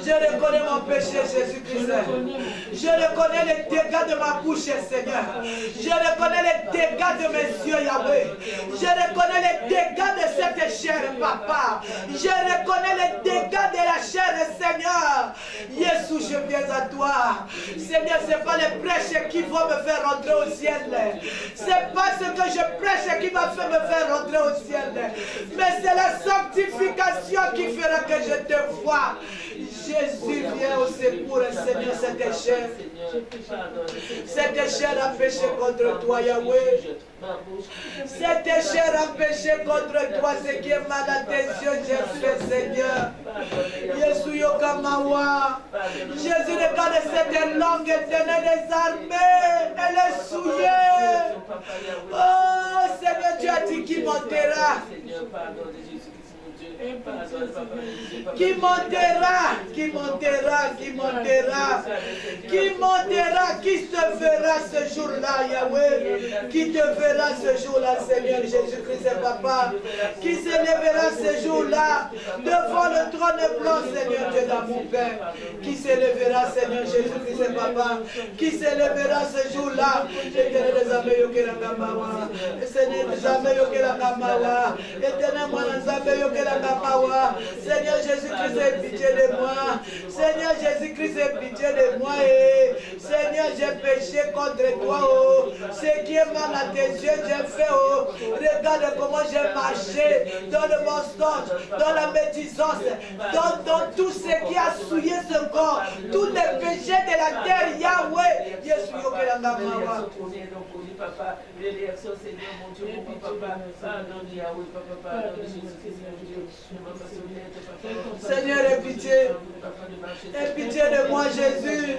Je reconnais mon péché, Jésus-Christ. Je reconnais les dégâts de ma bouche, Seigneur. Je reconnais les dégâts de mes yeux, Yahweh. Je reconnais les dégâts de cette chair, Papa. Papa. Je reconnais les dégâts de la chair, Seigneur. Jésus, je viens à toi. Seigneur, ce n'est pas les prêches qui vont me faire rentrer au ciel. Ce n'est pas ce que je prêche qui va me faire rentrer au ciel. Mais c'est la sanctification qui fera que je te vois. Jésus, viens au secours, Seigneur, cette chair. Cette chair a péché contre toi, Yahweh. Cette chair a péché contre toi, ce qui est mal à tes yeux, j'ai fait, Seigneur. Jésus, Yokamawa. Jésus, regarde cette langue éternelle des armées. Elle est souillée. Oh, Seigneur, tu as dit qu'il montera. Qui montera, qui montera, qui montera, qui montera, qui te verra ce jour-là, Yahweh, qui te verra ce jour-là, Seigneur Jésus-Christ, Papa, qui se lèvera ce jour-là devant le trône blanc, Seigneur Dieu d'amour, Père, qui se lèvera, Seigneur Jésus-Christ, Papa, qui se lèvera ce jour-là, éternel des armées, Yokelangamawa, Seigneur des armées, Yokelangamawa, éternel Mwanazambe, Yokelangamawa. Seigneur Jésus-Christ, aie pitié de moi. Seigneur Jésus-Christ, aie pitié de moi. Seigneur, j'ai péché contre toi. Oh. Ce qui est mal à tes yeux, j'ai fait. Oh. Regarde comment j'ai marché dans le mensonge, dans la médisance, dans tout ce qui a souillé ce corps, tous les péchés de la terre, Yahweh. Jésus, Papa, Seigneur, mon Dieu, mon Papa, pardonne Yahweh, Papa, pardonne Jésus-Christ, mon Dieu. Seigneur, aie pitié. Aie pitié de moi, Jésus.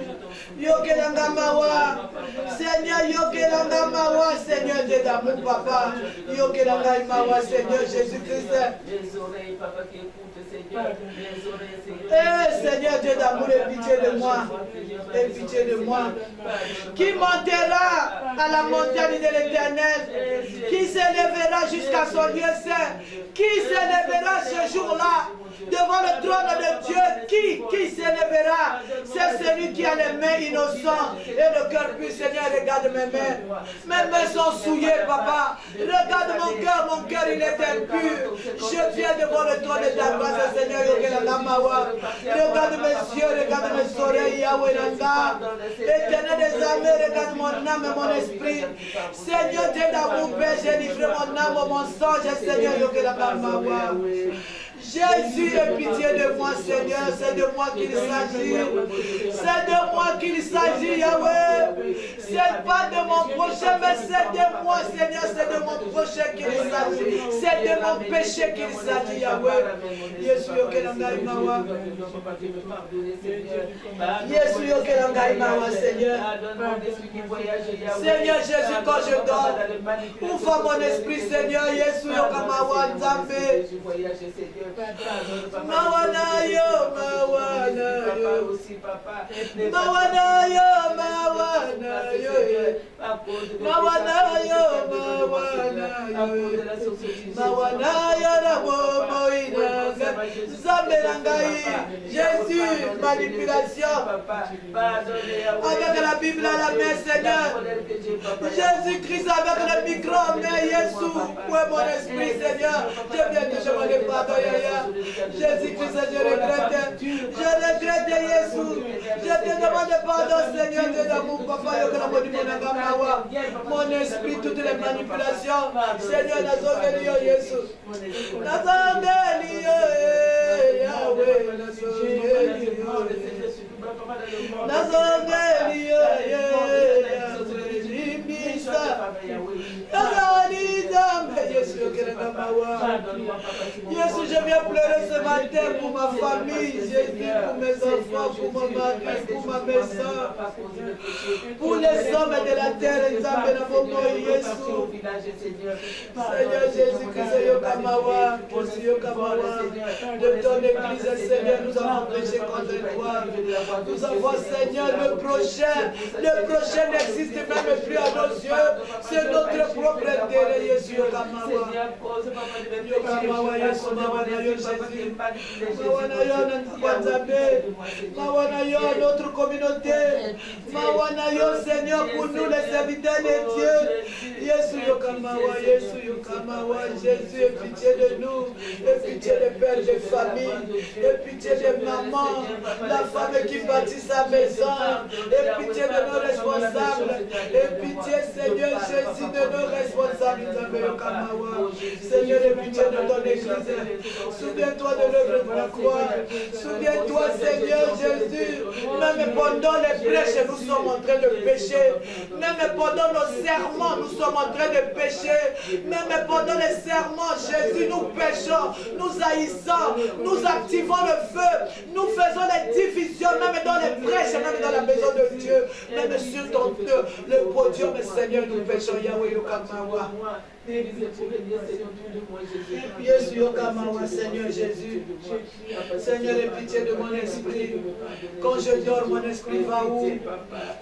Yokelangamawa. Seigneur, Yokelangamawa. Seigneur, Dieu d'amour, Papa. Yokelangamawa, Seigneur Jésus-Christ. Les oreilles, Papa, qui écoutent, Seigneur. Les oreilles, Seigneur. Eh, Seigneur, Dieu d'amour, aie pitié de moi. Aie pitié de moi. Qui montera à la montagne de l'Éternel? Qui s'élèvera jusqu'à son lieu saint? Qui s'élèvera ce jour-là devant le trône de Dieu? Qui s'élèvera? C'est celui qui a les mains innocentes et le cœur pur. Seigneur, regarde mes mains. Mes mains sont souillées, Papa. Regarde mon cœur il est impur. Je viens devant le trône de ta grâce, Seigneur. Regarde mes yeux, regarde mes oreilles, Yahweh Nanga. Éternel des armées, regarde mon âme et mon esprit. Seigneur, Dieu d'amour, Père, j'ai livré mon âme au mensonge, Seigneur, Yokelangamawa. Jésus, aie pitié de moi, Seigneur. C'est de moi qu'il s'agit. C'est de moi qu'il s'agit, Yahweh. C'est pas de mon prochain, mais c'est de moi, Seigneur. C'est de mon prochain qu'il s'agit. C'est de mon péché qu'il s'agit, Yahweh. Jésus, Yokelangamawa. Jésus, Yokelangamawa, Seigneur. Seigneur Jésus, quand je dors, ouvre mon esprit, Seigneur. Jésus, Yokelangamawa, Nzambe. Mawana yo, mawana yo, mawana yo, mawana yo, mawana yo, mawana yo, la momoina, Zamberangaï, Jésus, manipulation, avec la Bible à la main, Seigneur, Jésus-Christ avec le micro en main, Jésus, pour mon esprit, Seigneur, je viens de demander pardon, Jésus-Christ, je regrette, Jésus, je te demande pardon, Seigneur, Dieu d'amour, Papa, mon esprit, toutes les manipulations, Seigneur, Nazongelio, Jésus, Nazongelio, Yahweh, Nazongelio, Jésus, je viens pleurer ce matin pour ma famille, Jésus, pour mes enfants, pour mon mari, pour ma maison, pour les hommes de la terre, Seigneur Jésus-Christ, Yokamawa, de ton église, Seigneur, nous avons péché contre toi. Nous avons, Seigneur, le prochain n'existe même plus à nos yeux, c'est notre propre intérêt, Jésus, Yokamawa. notre communauté. Seigneur, pour nous les serviteurs de Dieu. Jésus, aie pitié de nous, aie pitié des pères de famille, aie pitié des mamans, la femme qui bâtit sa maison, aie pitié de nos responsables, aie pitié, Seigneur Jésus, de nos responsables. Seigneur, aie pitié de ton église. Souviens-toi de l'œuvre de la croix. Souviens-toi, Seigneur Jésus, même pendant les prêches, nous sommes en train de pécher. Même pendant nos serments, nous sommes en train de pécher. Même pendant les serments, Jésus, nous péchons, nous haïssons, nous activons le feu, nous faisons les divisions, même dans les prêches, même dans la maison de Dieu, même sur le podium, Seigneur, nous péchons, Yahweh, Yokamawa. Seigneur Jésus, Seigneur, aie pitié de mon esprit. Quand je dors, mon esprit va où?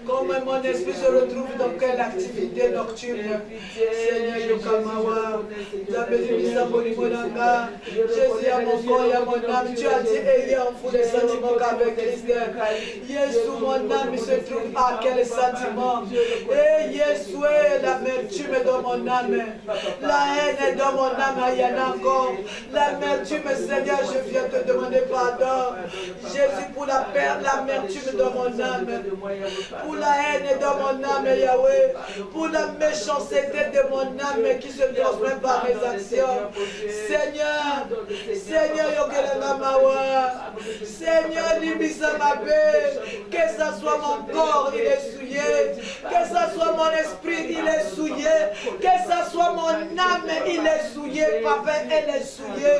Quand mon esprit se retrouve dans quelle activité nocturne? Seigneur Yokamawa, Jésus, à mon corps et à mon âme, tu as dit, ayez en vous des sentiments qu'avec Christ. Jésus, mon âme se trouve à quel sentiment? Et Jésus, l'amertume dans mon âme. La haine est dans mon âme, il y en a encore. L'amertume, Seigneur, je viens te demander pardon. Jésus, pour l'amertume dans mon âme. Pour la haine dans mon âme, Yahweh. Pour la méchanceté de mon âme qui se transmet par mes actions. Seigneur, Yokelangamawa. Seigneur, Libisa Mabé. Que ça soit mon corps, il est souillé. Que ça soit mon esprit, il est souillé. Que ça soit mon âme, il est souillé. Papa, elle est souillée.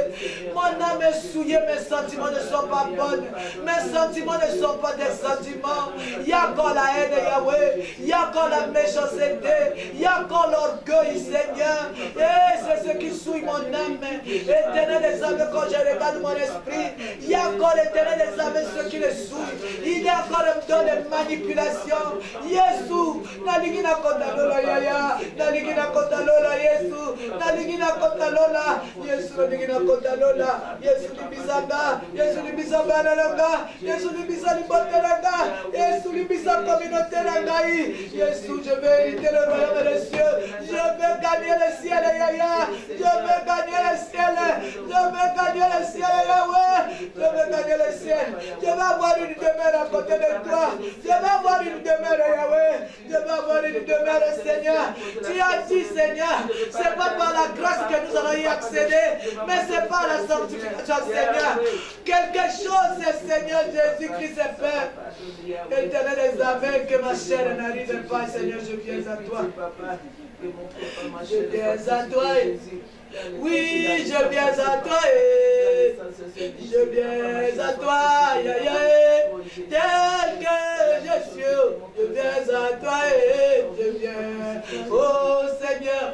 Mon âme est souillée, mes sentiments ne sont pas bons. Mes sentiments ne sont pas des sentiments. Il y a encore la haine, Yahweh. Il y a encore la méchanceté. Il y a encore l'orgueil, Seigneur. Et c'est ce qui souille mon âme. Éternel des âmes, quand je regarde mon esprit, il y a encore l'éternel des âmes, ce qui le souille. Il y a encore dans les manipulations. Yesu, Naligina Kotalola Yaya, Naligina Kotalola Yesu, Naligina Kotalola, Yesu, Naligina Kotalola, Yesu Libisanga, Yesu Libisanga Nalanga, Yesu Libisanga Libotelanga, Yesu Libisanga Communauté Langaï, Yesu, je vais hériter le royaume des cieux, je vais gagner le ciel, Yaya, je vais gagner le ciel, je vais gagner le ciel, Yahweh, je vais gagner le ciel, je vais avoir une demeure à côté de toi, je vais avoir une demeure, Yahweh, je vais avoir une demeure, Seigneur. Tu as dit, Seigneur, c'est pas par la grâce que nous allons y accéder, mais c'est par la sanctification, Seigneur. Quelque chose, Seigneur Jésus-Christ est fait. Éternel des âmes, que ma chair n'arrive pas, Seigneur, je viens à toi. Je viens à toi. Oui, je viens à toi. Je viens à toi. Tel que je suis, je viens à toi. Je viens, oh Seigneur.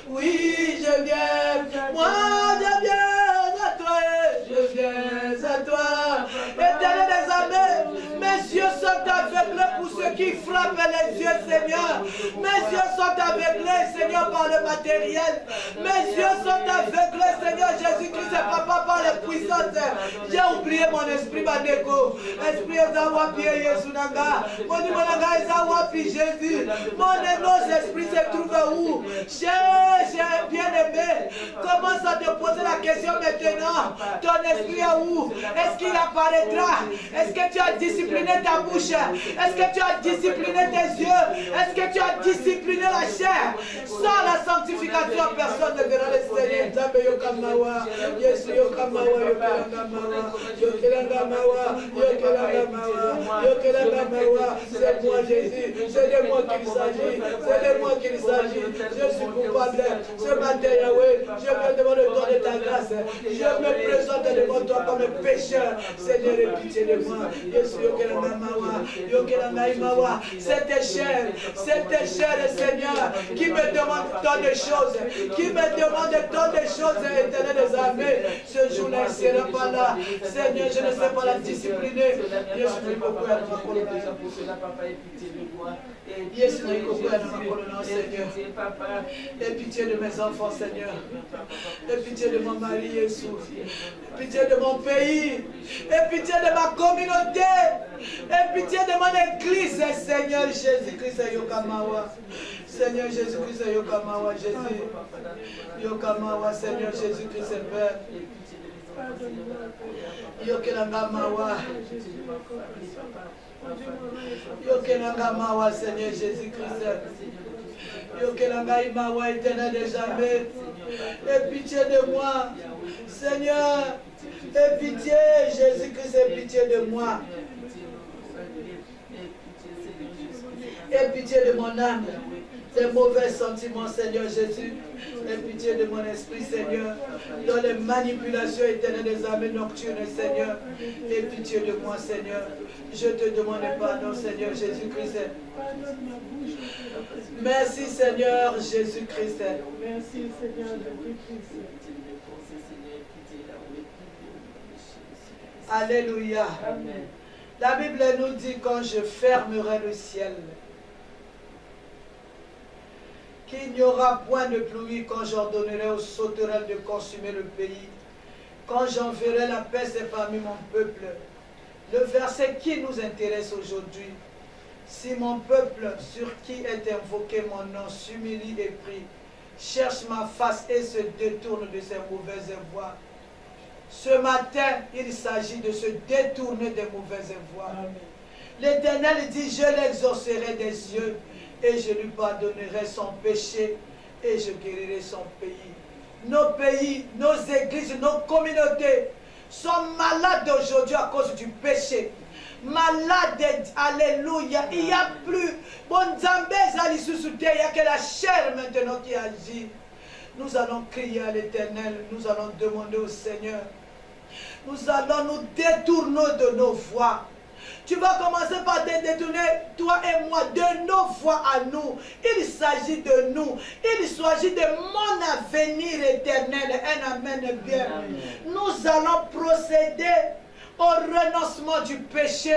Oui, je viens. Moi, je viens à toi. Je viens à toi. Éternel des armées, mes yeux sont aveuglés pour ceux qui frappent les yeux, Seigneur. Mes yeux sont aveuglés, Seigneur, par le matériel. Mes yeux sont aveuglés, Seigneur Jésus-Christ, papa, par les puissances. J'ai oublié mon esprit, Badeko. Esprit Ezawapi Yesunanga. Mon Nimonanga Ezawapi Jésus. Mon esprit se trouve où? J'ai bien aimé. Commence à te poser la question maintenant. Ton esprit est où? Est-ce qu'il apparaîtra? Est-ce que tu as discipliné ta bouche? Est-ce que tu as discipliné tes yeux? Est-ce que tu as discipliné la chair? Sans la sanctification, personne ne verra le Seigneur. Zambe Yokamawa, Yesu Yokamawa, Yokelangamawa, c'est moi Jésus, c'est de moi qu'il s'agit, c'est de moi qu'il s'agit. Je suis coupable. Ce matin, Yahweh, je viens devant le don de ta ta grâce. Je me présente devant toi comme pécheur. Seigneur, aie pitié de moi. C'était cher, Seigneur, qui me demande tant de choses, tant de choses, éternel des armées. Ce jour-là, il ne sera pas là. Seigneur, je ne sais pas la discipliner. Je suis beaucoup à ma colonne. Seigneur. Aie pitié de mes enfants, Seigneur. Aie pitié de mon mari, Jésus. Aie pitié de mon pays. Aie pitié de ma communauté. Aie pitié de mon église, Seigneur Jésus-Christ, Yokamawa. Seigneur Jésus-Christ, Yokamawa, Jésus. Yokamawa, Seigneur Jésus-Christ, Père. Yokelangamawa. Yokelangamawa, Seigneur Jésus-Christ. Yokelangaimawa, éternel des jamais. Aie pitié de moi, Seigneur. Aie pitié, Jésus-Christ, aie pitié de moi. Aie pitié de mon âme, des mauvais sentiments, Seigneur Jésus. Aie pitié de mon esprit, Seigneur, dans les manipulations éternelles des armées nocturnes, Seigneur. Aie pitié de moi, Seigneur. Je te demande pardon, Seigneur Jésus-Christ. Merci, Seigneur Jésus-Christ. Merci, Seigneur Jésus-Christ. Alléluia. Amen. La Bible nous dit, quand je fermerai le ciel, qu'il n'y aura point de pluie quand j'ordonnerai aux sauterelles de consumer le pays, quand j'enverrai la peste parmi mon peuple. Le verset qui nous intéresse aujourd'hui: si mon peuple, sur qui est invoqué mon nom, s'humilie et prie, cherche ma face et se détourne de ses mauvaises voies. Ce matin, il s'agit de se détourner des mauvaises voies. L'Éternel dit, je l'exaucerai des yeux et je lui pardonnerai son péché et je guérirai son pays. Nos pays, nos églises, nos communautés sont malades aujourd'hui à cause du péché. Malades, alléluia. Il n'y a plus, bon Zambé, il n'y a que la chair maintenant qui agit. Nous allons crier à l'Éternel, nous allons demander au Seigneur. Nous allons nous détourner de nos voies. Tu vas commencer par te détourner, toi et moi, de nos voies à nous. Il s'agit de nous. Il s'agit de mon avenir éternel. Un amen bien. Amen. Nous allons procéder au renoncement du péché.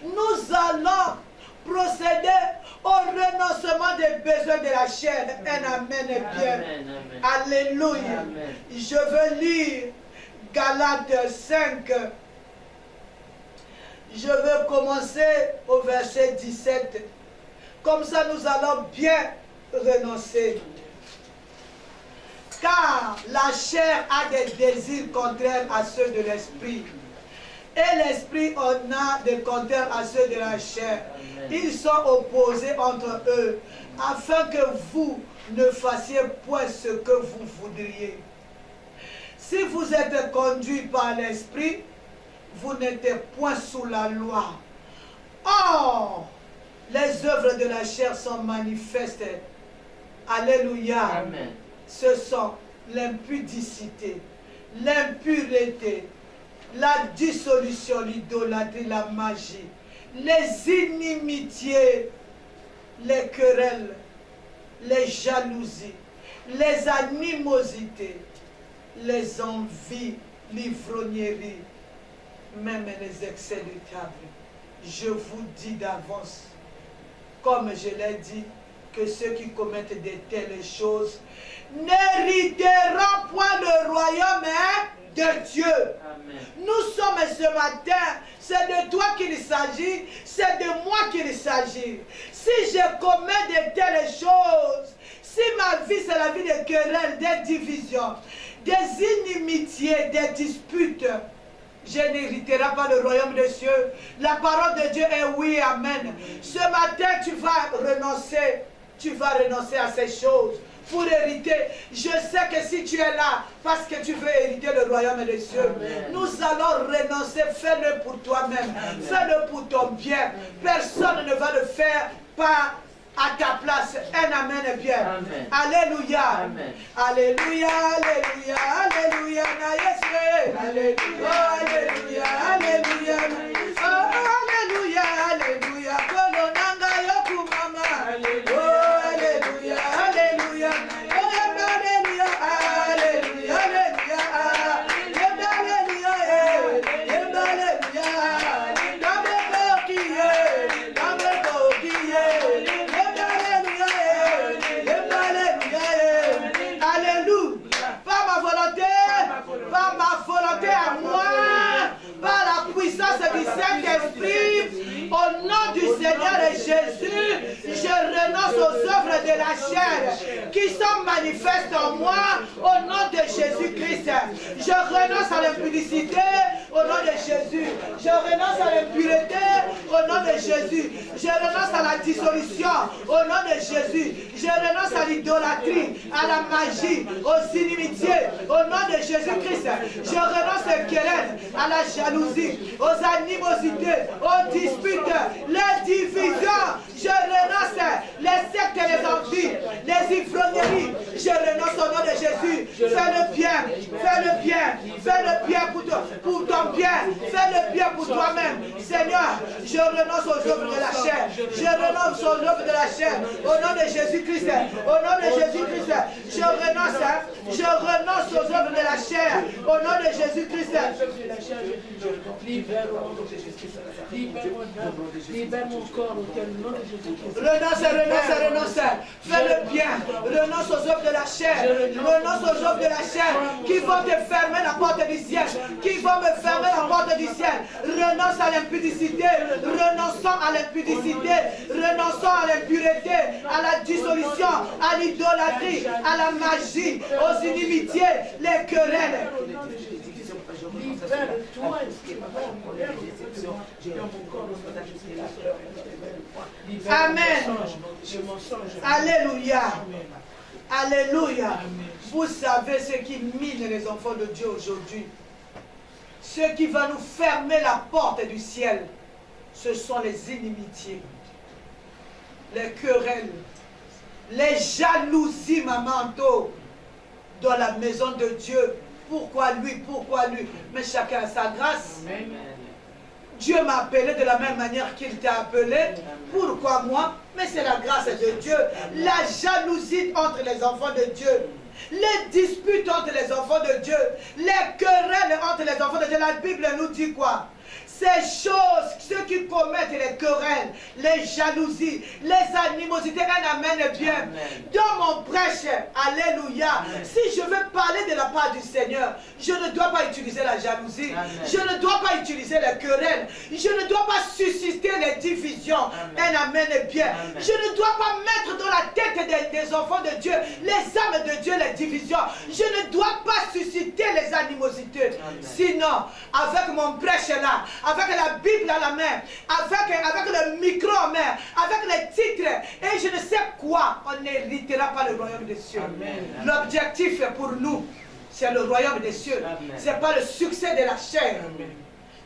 Nous allons procéder au renoncement des besoins de la chair. Un amen bien. Amen, amen. Alléluia. Amen. Je veux lire Galates 5. Je veux commencer au verset 17. Comme ça, nous allons bien renoncer. Car la chair a des désirs contraires à ceux de l'esprit. Et l'esprit en a des contraires à ceux de la chair. Ils sont opposés entre eux, afin que vous ne fassiez point ce que vous voudriez. Si vous êtes conduit par l'esprit, vous n'êtes point sous la loi. Or, les œuvres de la chair sont manifestes. Alléluia. Amen. Ce sont l'impudicité, l'impureté, la dissolution, l'idolâtrie, la magie, les inimitiés, les querelles, les jalousies, les animosités, les envies, l'ivrognerie, même les excès de table. Je vous dis d'avance, comme je l'ai dit, que ceux qui commettent de telles choses n'hériteront point le royaume de Dieu. Amen. Nous sommes ce matin, c'est de toi qu'il s'agit, c'est de moi qu'il s'agit. Si je commets de telles choses, si ma vie c'est la vie de querelles, des divisions, des inimitiés, des disputes, je n'hériterai pas le royaume des cieux. La parole de Dieu est oui, amen. Ce matin, tu vas renoncer à ces choses pour hériter. Je sais que si tu es là, parce que tu veux hériter le royaume des cieux, amen. Nous allons renoncer. Fais-le pour toi-même. Fais-le pour ton bien. Personne ne va le faire par à ta place. Un amen est bien. Amen. Alléluia. Amen. Alléluia, alléluia, alléluia, na Yeswe. Alléluia, alléluia, alléluia. Oh, alléluia, alléluia. Kono nanga yoku mama. Oh, alléluia, alléluia. Oh, alléluia, alléluia, alléluia. Alléluia, alléluia. Dame kokiye, dame kokiye. Alléluia. Par ma volonté à moi, par la puissance du Saint-Esprit, au nom du Seigneur Jésus, je renonce aux œuvres de la chair qui sont manifestes en moi au nom de Jésus-Christ. Je renonce à l'impudicité au nom de Jésus. Je renonce à l'impureté au nom de Jésus. Je renonce à la dissolution au nom de Jésus. Je renonce à l'idolâtrie, à la magie, aux inimitiés au nom de Jésus-Christ. Je renonce aux querelles, à la jalousie, aux animosités, aux disputes, les divisions. Je renonce les sectes et les envies, les ivrogneries. Je renonce au nom de Jésus. Fais le bien, fais le bien, fais le bien pour ton bien, fais le bien pour toi-même. Seigneur, je renonce aux œuvres de la chair. Je renonce aux œuvres de la chair. Au nom de Jésus-Christ, au nom de Jésus-Christ, je renonce aux œuvres de la chair. Au nom de Jésus-Christ. Libère mon corps au nom de Jésus-Christ. Renonce. Fais le bien. Renonce aux œuvres de la chair. Renonce aux œuvres de la chair qui vont te fermer la porte du ciel. Qui vont me fermer la porte du ciel. Renonce à l'impudicité. Renonçons à l'impudicité. Renonçons à l'impureté, à la dissolution, à l'idolâtrie, à la magie, aux inimitiés, les querelles. Amen. Alléluia. Alléluia. Vous savez ce qui mine les enfants de Dieu aujourd'hui. Ce qui va nous fermer la porte du ciel, ce sont les inimitiés, les querelles, les jalousies, mamanto, dans la maison de Dieu. Pourquoi lui? Pourquoi lui? Mais chacun a sa grâce. Amen. Dieu m'a appelé de la même manière qu'il t'a appelé. Pourquoi moi? Mais c'est la grâce de Dieu. La jalousie entre les enfants de Dieu. Les disputes entre les enfants de Dieu. Les querelles entre les enfants de Dieu. La Bible nous dit quoi? Ces choses, ceux qui commettent les querelles, les jalousies, les animosités, un amen bien. Amen. Dans mon prêche, alléluia, amen. Si je veux parler de la part du Seigneur, je ne dois pas utiliser la jalousie, amen. Je ne dois pas utiliser les querelles, je ne dois pas susciter les divisions, amen. Un amen bien. Amen. Je ne dois pas mettre dans la tête des enfants de Dieu, les âmes de Dieu, les divisions. Je ne dois pas susciter les animosités. Amen. Sinon, avec mon prêche là, avec la Bible à la main, avec le micro en main, avec les titres, et je ne sais quoi, on n'héritera pas le royaume des cieux. L'objectif pour nous, c'est le royaume des cieux. Ce n'est pas le succès de la chair. Amen.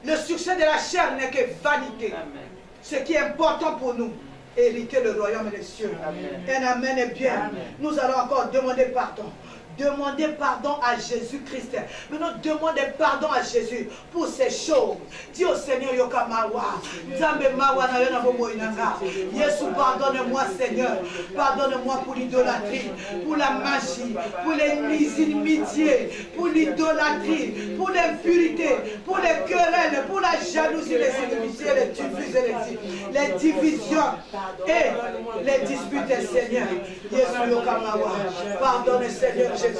Le succès de la chair n'est que vanité. Amen. Ce qui est important pour nous, hériter le royaume des cieux. Amen. Un amen est bien. Amen. Nous allons encore demander pardon. Demandez pardon à Jésus-Christ. Maintenant, demandez pardon à Jésus pour ces choses. Dis au Seigneur, Yokamawa. Yesu, pardonne-moi, Seigneur. Pardonne-moi pour l'idolâtrie, pour la magie, pour les inimitiés, pour l'idolâtrie, pour l'impurité, pour les querelles, pour la jalousie, les inimitiés, les divisions et les disputes, Seigneur. Yesu, Yokamawa. Pardonne, Seigneur Jésus.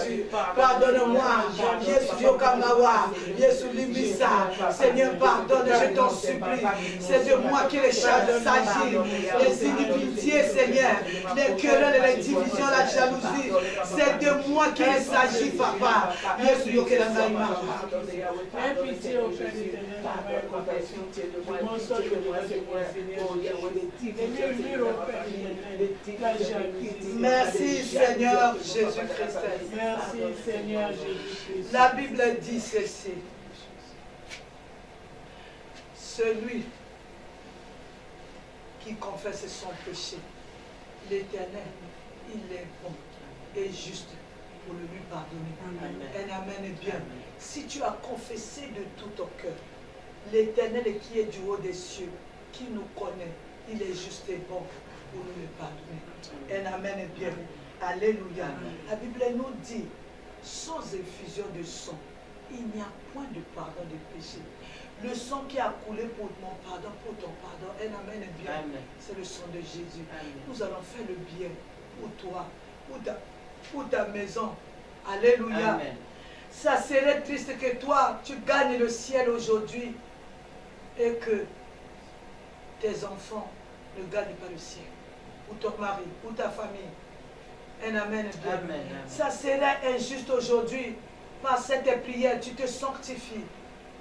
Pardonne-moi, Yesu Yokamawa, Yesu Limisa. Seigneur, pardonne, je t'en supplie. C'est de moi qu'il s'agit. Les inimitiés, Seigneur, les querelles, les divisions, la jalousie. C'est de moi qu'il s'agit, Papa. Yesu Yokamawa. Aie pitié au Père éternel. Merci, Seigneur Jésus-Christ. Merci Seigneur Jésus-Christ. La Bible dit ceci. Celui qui confesse son péché l'Éternel, il est bon et juste pour le lui pardonner. Un amen est bien. Si tu as confessé de tout ton cœur, l'Éternel qui est du haut des cieux, qui nous connaît, il est juste et bon pour nous le pardonner. Un amen est bien. Alléluia. La Bible nous dit, sans effusion de sang, il n'y a point de pardon des péchés. Le sang qui a coulé pour mon pardon, pour ton pardon, un amen est bien. C'est le sang de Jésus. Nous allons faire le bien pour toi, pour ta maison. Alléluia. Amen. Ça serait triste que toi, tu gagnes le ciel aujourd'hui et que tes enfants ne gagnent pas le ciel. Ou ton mari, ou ta famille. Un amen est bien. Amen. Ça serait injuste aujourd'hui. Par cette prière, tu te sanctifies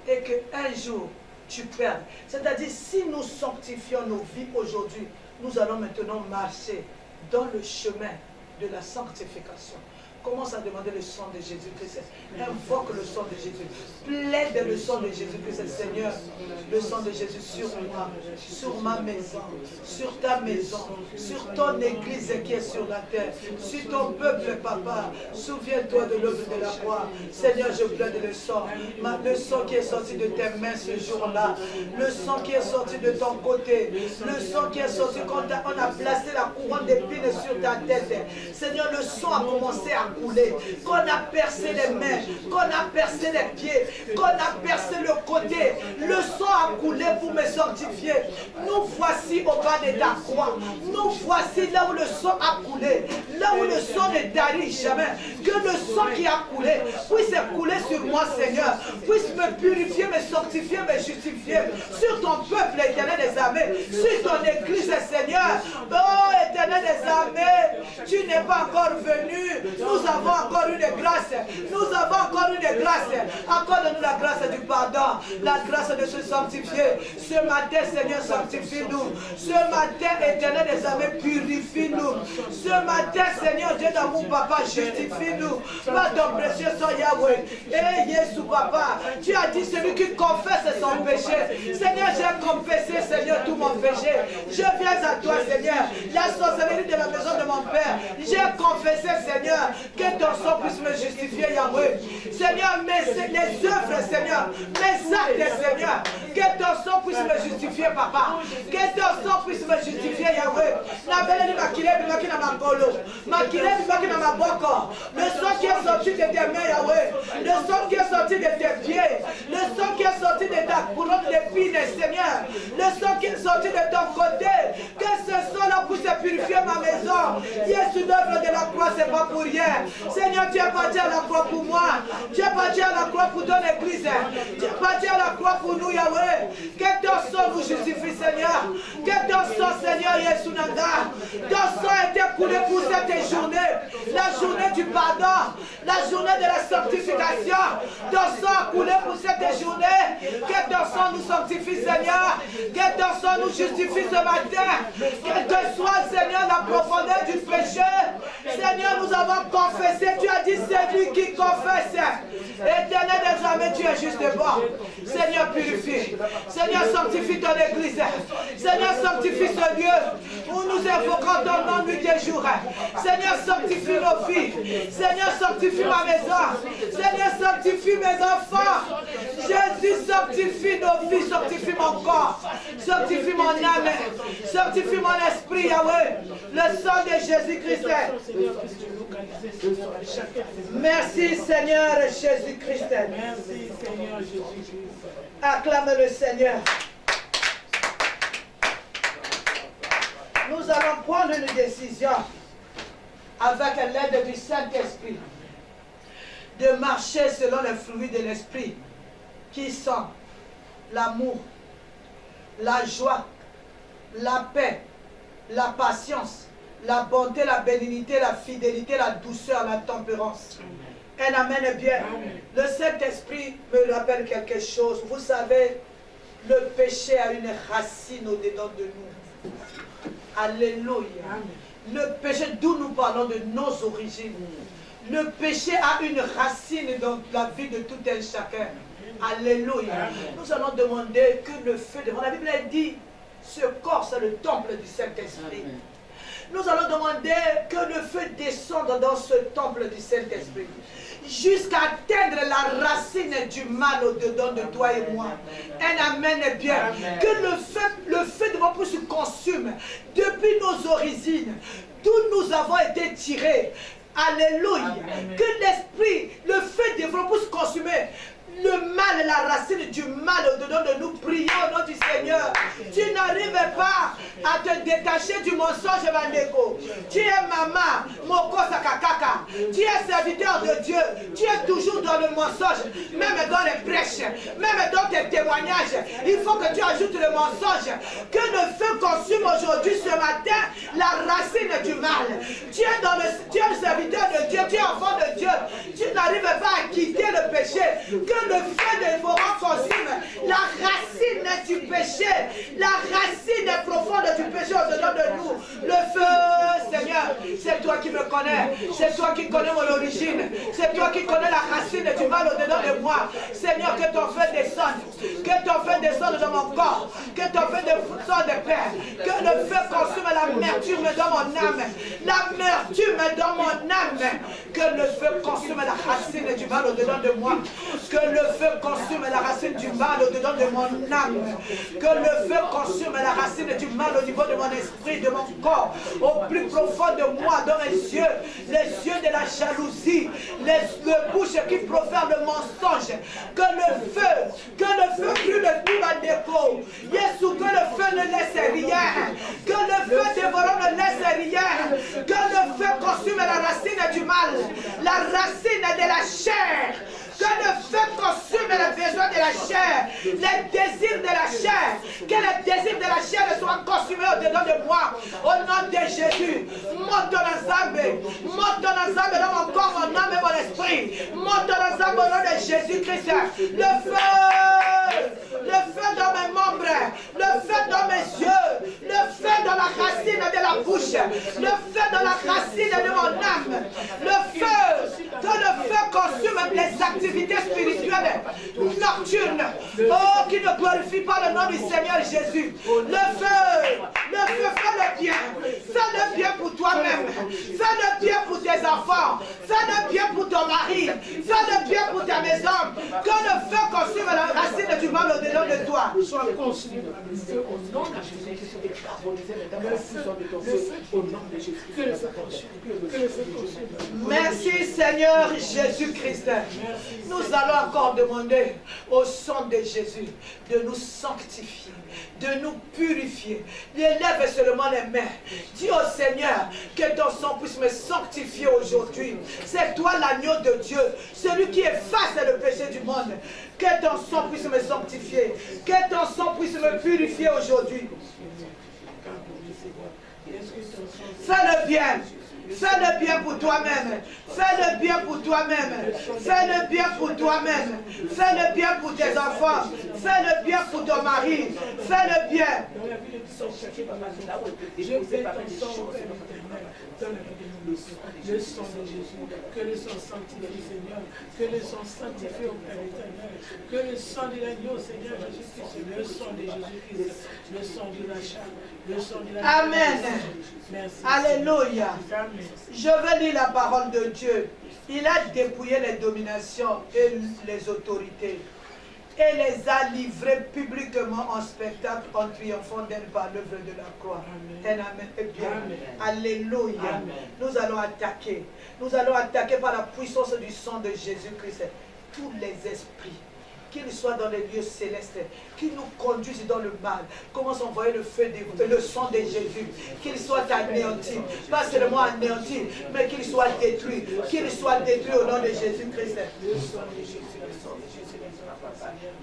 et qu'un jour, tu perds. C'est-à-dire, si nous sanctifions nos vies aujourd'hui, nous allons maintenant marcher dans le chemin de la sanctification. Commence à demander le sang de Jésus-Christ. Invoque le sang de Jésus. Plaide le sang de Jésus-Christ. Seigneur, le sang de Jésus sur moi, sur ma maison, sur ta maison, sur ton église qui est sur la terre, sur ton peuple, papa. Souviens-toi de l'œuvre de la croix. Seigneur, je plaide le sang. Le sang qui est sorti de tes mains ce jour-là. Le sang qui est sorti de ton côté. Le sang qui est sorti quand on a placé la couronne d'épines sur ta tête. Seigneur, le sang a commencé à couler, qu'on a percé les mains, qu'on a percé les pieds, qu'on a percé le côté. Le sang a coulé pour me sanctifier. Nous voici au bas de ta croix. Nous voici là où le sang a coulé, là où le sang ne tarit jamais. Que le sang qui a coulé puisse couler sur moi, Seigneur, puisse me purifier, me sanctifier, me justifier sur ton peuple, Éternel des armées, sur ton église, Seigneur. Oh, Éternel des armées, tu n'es pas encore venu. Nous avons encore une grâce. Nous avons encore une grâce. Accorde-nous la grâce du pardon, la grâce de se sanctifier. Ce matin, Seigneur, sanctifie-nous. Ce matin, Éternel des armées, purifie-nous. Ce matin, Seigneur, Dieu d'amour, papa, justifie-nous. Par ton précieux sang, Yahweh. Et Jésus, papa, tu as dit celui qui confesse son péché. Seigneur, j'ai confessé, Seigneur, tout mon péché. Je viens à toi, Seigneur. La sorcellerie de la maison de mon Père. J'ai confessé, Seigneur, que ton sang puisse me justifier, Yahweh. Seigneur, les œuvres, Seigneur, mes actes, Seigneur, que ton sang puisse me justifier, papa. Que ton sang puisse me justifier, Yahweh. Le sang qui est sorti de tes mains, Yahweh. Le sang qui est sorti de tes pieds. Le sang qui est sorti de ta couronne d'épines, Seigneur. Le sang qui est sorti de ton côté. Que ce sang-là puisse purifier ma maison. Jésus, l'œuvre de la croix, c'est pas pour rien. Seigneur, tu es parti à la croix pour moi. Tu es parti à la croix pour ton église. Tu es parti à la croix pour nous, Yahweh. Que ton sang nous justifie, Seigneur. Que ton sang, Seigneur, Yesu Nanga. Ton sang a été coulé pour cette journée. La journée du pardon. La journée de la sanctification. Ton sang a coulé pour cette journée. Que ton sang nous sanctifie, Seigneur. Que ton sang nous justifie ce matin. Quelle que soit, Seigneur, la profondeur du péché. Seigneur, nous avons confessé. Tu as dit, c'est lui qui confesse. Éternel des armées, tu es juste et bon. Seigneur, purifie. Seigneur, sanctifie ton église. Seigneur, sanctifie ce lieu où nous invoquons ton nom nuit et jour. Seigneur, sanctifie nos filles. Seigneur, sanctifie ma maison. Seigneur, sanctifie mes enfants. Jésus, sanctifie nos vies, sanctifie mon corps. Sanctifie mon âme. Sanctifie mon esprit, Yahweh. Le sang de Jésus-Christ. Merci, Seigneur Jésus-Christ. Merci, Seigneur Jésus-Christ. Acclame le Seigneur. Nous allons prendre une décision avec l'aide du Saint-Esprit de marcher selon les fruits de l'Esprit qui sont l'amour, la joie, la paix, la patience, la bonté, la bénignité, la fidélité, la douceur, la tempérance. Un amen est bien. Le Saint-Esprit me rappelle quelque chose. Vous savez, le péché a une racine au-dedans de nous. Alléluia. Le péché, d'où nous parlons de nos origines. Le péché a une racine dans la vie de tout un chacun. Alléluia. Nous allons demander que le feu de... La Bible dit, ce corps, c'est le temple du Saint-Esprit. Nous allons demander que le feu descende dans ce temple du Saint-Esprit, jusqu'à atteindre la racine du mal au-dedans de toi et moi. Un amen est bien. Amen. Que le feu de mon pouce se consume depuis nos origines, d'où nous avons été tirés. Alléluia. Amen. Que l'esprit, le feu de mon pouce se consume. Le mal, la racine du mal au-dedans de nous, prions au nom du Seigneur. Tu n'arrives pas à te détacher du mensonge, Mandeko. Tu es maman, Moko Sakakaka. Tu es serviteur de Dieu. Tu es toujours dans le mensonge, même dans les prêches, même dans tes témoignages. Il faut que tu ajoutes le mensonge. Que le feu consume aujourd'hui, ce matin, la racine du mal. Tu es le serviteur de Dieu, tu es enfant de Dieu. Tu n'arrives pas à quitter le péché. Que le feu de Voran consume la racine du péché, la racine profonde du péché au-dedans de nous. Le feu, Seigneur, c'est toi qui me connais, c'est toi qui connais mon origine, c'est toi qui connais la racine du mal au-dedans de moi. Seigneur, que ton feu descende, que ton feu descende dans mon corps, que ton feu descende de Père, que le feu consume l'amertume dans mon âme, l'amertume dans mon âme, que le feu consume la racine du mal au-dedans de moi, que le feu consume la racine du mal au-dedans de mon âme, que le feu consume la racine du mal au niveau de mon esprit, de mon corps, au plus profond de moi, dans mes yeux, les yeux de la jalousie, les bouches qui profèrent le mensonge, que le feu brûle tout ma déco, Jésus, que le feu ne laisse rien, que le feu dévorant ne laisse rien, que le feu consume la racine du mal, la racine de la chair. Que le feu consume les besoins de la chair, les désirs de la chair. Que les désirs de la chair soient consumés au-dedans de moi. Au nom de Jésus. Monte dans l'ensemble. Monte dans l'ensemble dans mon corps, mon âme et mon esprit. Monte dans l'ensemble au nom de Jésus-Christ. Le feu dans mes membres. Le feu dans mes yeux. Le feu dans la racine de la bouche. Le feu dans la racine de mon âme. Le feu. Que le feu consume les activités spirituelles nocturnes, oh, qui ne glorifient pas le nom du Seigneur Jésus. Le feu, fais le bien. Fais le bien pour toi-même. Fais le bien pour tes enfants. Fais le bien pour ton mari. Fais le bien pour ta maison. Que le feu consume la racine du mal au-dedans de toi. Sois consumé par le feu au nom de Jésus. Au nom de Jésus. Que le feu consume. Que le feu consume. Merci Seigneur Jésus-Christ. Nous allons encore demander au sang de Jésus de nous sanctifier, de nous purifier. Élève seulement les mains. Dis au Seigneur que ton sang puisse me sanctifier aujourd'hui. C'est toi l'agneau de Dieu, celui qui efface le péché du monde. Que ton sang puisse me sanctifier. Que ton sang puisse me purifier aujourd'hui. Fais le bien. Fais le bien pour toi-même. Fais le bien pour toi-même. Fais le bien pour toi-même. Fais le bien pour tes enfants. Fais le bien pour ton mari. Fais le bien. Le sang de Jésus, que le sang sanctifie, Seigneur, que le sang sanctifie au Père éternel, que le sang de l'agneau, Seigneur Jésus-Christ, le sang de Jésus-Christ, le sang du rachat, le sang de la... Amen. Merci. Alléluia. Amen. Je vais lire la parole de Dieu. Il a dépouillé les dominations et les autorités et les a livrés publiquement en spectacle en triomphant d'elle par l'œuvre de la croix. Amen. Amen. Et bien. Amen. Alléluia. Amen. Nous allons attaquer. Nous allons attaquer par la puissance du sang de Jésus-Christ tous les esprits, qu'ils soient dans les lieux célestes, qui nous conduisent dans le mal. Commence à envoyer le feu, le sang de Jésus, qu'ils soient anéantis, pas seulement anéantis, mais qu'ils soient détruits au nom de Jésus-Christ. Le sang de Jésus, le sang de Jésus,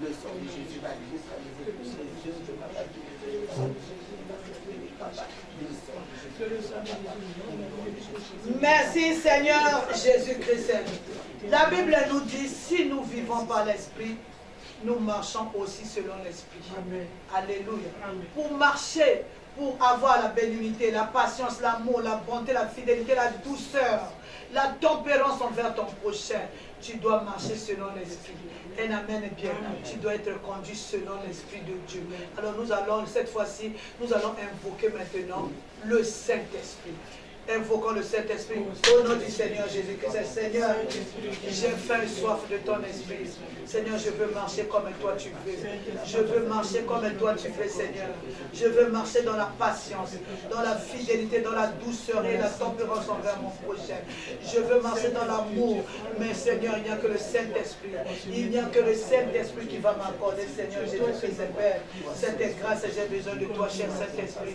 le sang de Jésus, Merci Seigneur Jésus-Christ. La Bible nous dit, si nous vivons par l'Esprit, nous marchons aussi selon l'Esprit. Amen. Alléluia. Amen. Pour marcher pour avoir la bénignité, la patience, l'amour, la bonté, la fidélité, la douceur, la tempérance envers ton prochain. Tu dois marcher selon l'Esprit. Un amen bien. Tu dois être conduit selon l'Esprit de Dieu. Alors nous allons, cette fois-ci, nous allons invoquer maintenant le Saint-Esprit. Invoquons le Saint-Esprit au nom du Seigneur Jésus-Christ. Seigneur, j'ai faim et soif de ton esprit. Seigneur, je veux marcher comme toi tu veux. Je veux marcher comme toi tu veux, Seigneur. Je veux marcher dans la patience, dans la fidélité, dans la douceur et la tempérance envers mon prochain. Je veux marcher dans l'amour. Mais Seigneur, il n'y a que le Saint-Esprit. Il n'y a que le Saint-Esprit qui va m'accorder, Seigneur Jésus-Christ, Père. Cette grâce, j'ai besoin de toi, cher Saint-Esprit.